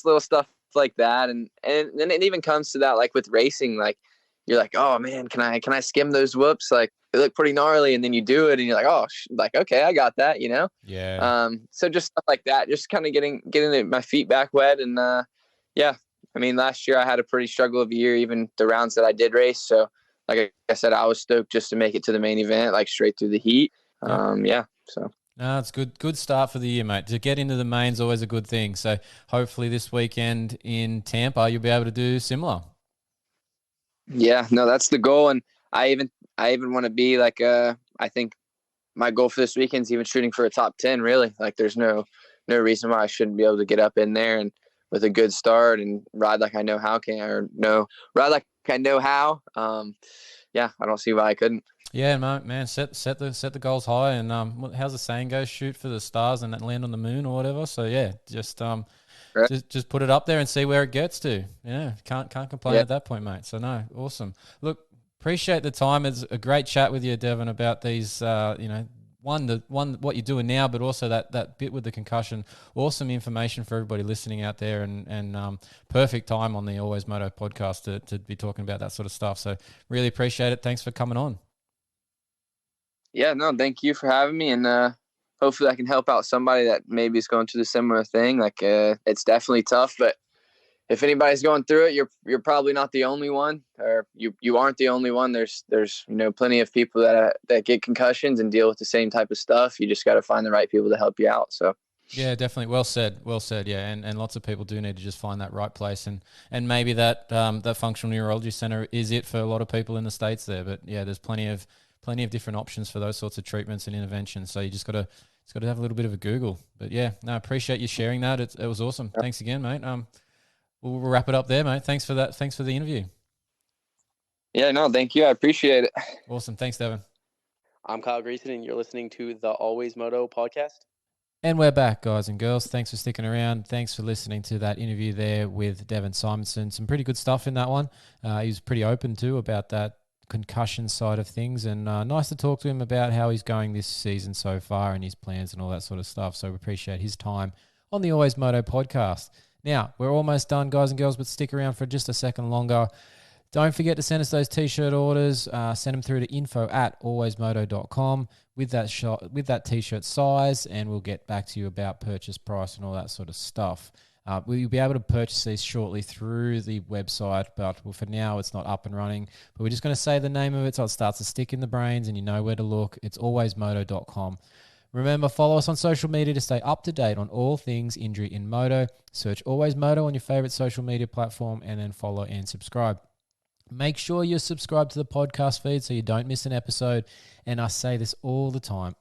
little stuff like that, and then it even comes to that, like with racing, like you're like, oh man, can I skim those whoops? Like they look pretty gnarly, and then you do it, and you're like, oh, like okay, I got that, Yeah. So just stuff like that, just kind of getting my feet back wet, and yeah. I mean, last year I had a pretty struggle of a year, even the rounds that I did race. So like I said, I was stoked just to make it to the main event, like straight through the heat. So. No, it's good start for the year, mate. To get into the main's always a good thing. So hopefully this weekend in Tampa, you'll be able to do similar. Yeah, no, that's the goal. And I even want to be like, I think my goal for this weekend is even shooting for a top 10, really. Like there's no reason why I shouldn't be able to get up in there and with a good start and ride like I know how ride like I know how. Yeah, I don't see why I couldn't. Yeah, man, set the goals high, and how's the saying go? Shoot for the stars and then land on the moon or whatever. So yeah, just put it up there and see where it gets to. Yeah, can't complain at that point, mate. So no, awesome. Look, appreciate the time. It's a great chat with you, Devin, about these. One what you're doing now, but also that bit with the concussion. Awesome information for everybody listening out there, and perfect time on the AlwaysMoto podcast to be talking about that sort of stuff. So really appreciate it. Thanks for coming on. Yeah, no, thank you for having me, and hopefully I can help out somebody that maybe is going through the similar thing. Like it's definitely tough, but if anybody's going through it, you're probably not the only one, or you aren't the only one. There's plenty of people that get concussions and deal with the same type of stuff. You just got to find the right people to help you out. So. Yeah, definitely. Well said. Yeah, and lots of people do need to just find that right place, and maybe that functional neurology center is it for a lot of people in the States there. But yeah, there's plenty of different options for those sorts of treatments and interventions. So you just got to have a little bit of a Google. But yeah, no, I appreciate you sharing that. It was awesome. Yep. Thanks again, mate. We'll wrap it up there, mate. Thanks for that. Thanks for the interview. Yeah, no, thank you. I appreciate it. Awesome. Thanks, Devin. I'm Kyle Greason, and you're listening to the AlwaysMoto podcast. And we're back, guys and girls. Thanks for sticking around. Thanks for listening to that interview there with Devin Simonson. Some pretty good stuff in that one. He was pretty open too about that concussion side of things, and nice to talk to him about how he's going this season so far and his plans and all that sort of stuff. So we appreciate his time on the AlwaysMoto podcast. Now, we're almost done, guys and girls, but stick around for just a second longer. Don't forget to send us those T-shirt orders. Send them through to info@alwaysmoto.com with that T-shirt size, and we'll get back to you about purchase price and all that sort of stuff. We'll be able to purchase these shortly through the website, but for now it's not up and running. But we're just going to say the name of it so it starts to stick in the brains and you know where to look. It's alwaysmoto.com. Remember, follow us on social media to stay up to date on all things injury in moto. Search AlwaysMoto on your favorite social media platform and then follow and subscribe. Make sure you're subscribed to the podcast feed so you don't miss an episode. And I say this all the time.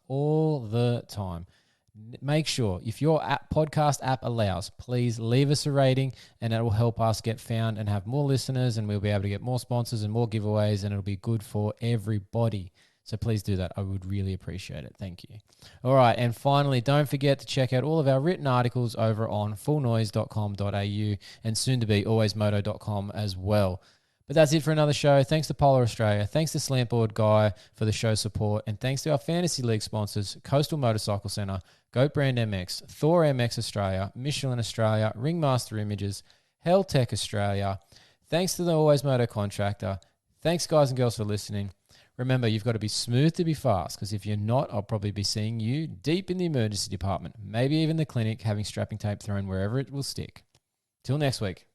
Make sure, if your podcast app allows, please leave us a rating, and that will help us get found and have more listeners, and we'll be able to get more sponsors and more giveaways, and it'll be good for everybody. So please do that. I would really appreciate it. Thank you. All right. And finally, don't forget to check out all of our written articles over on fullnoise.com.au and soon to be alwaysmoto.com as well. But that's it for another show. Thanks to Polar Australia. Thanks to Slantboard Guy for the show support. And thanks to our Fantasy League sponsors, Coastal Motorcycle Centre, Goat Brand MX, Thor MX Australia, Michelin Australia, Ringmaster Images, Helltech Australia. Thanks to the AlwaysMoto Contractor. Thanks, guys and girls, for listening. Remember, you've got to be smooth to be fast, because if you're not, I'll probably be seeing you deep in the emergency department, maybe even the clinic, having strapping tape thrown wherever it will stick. Till next week.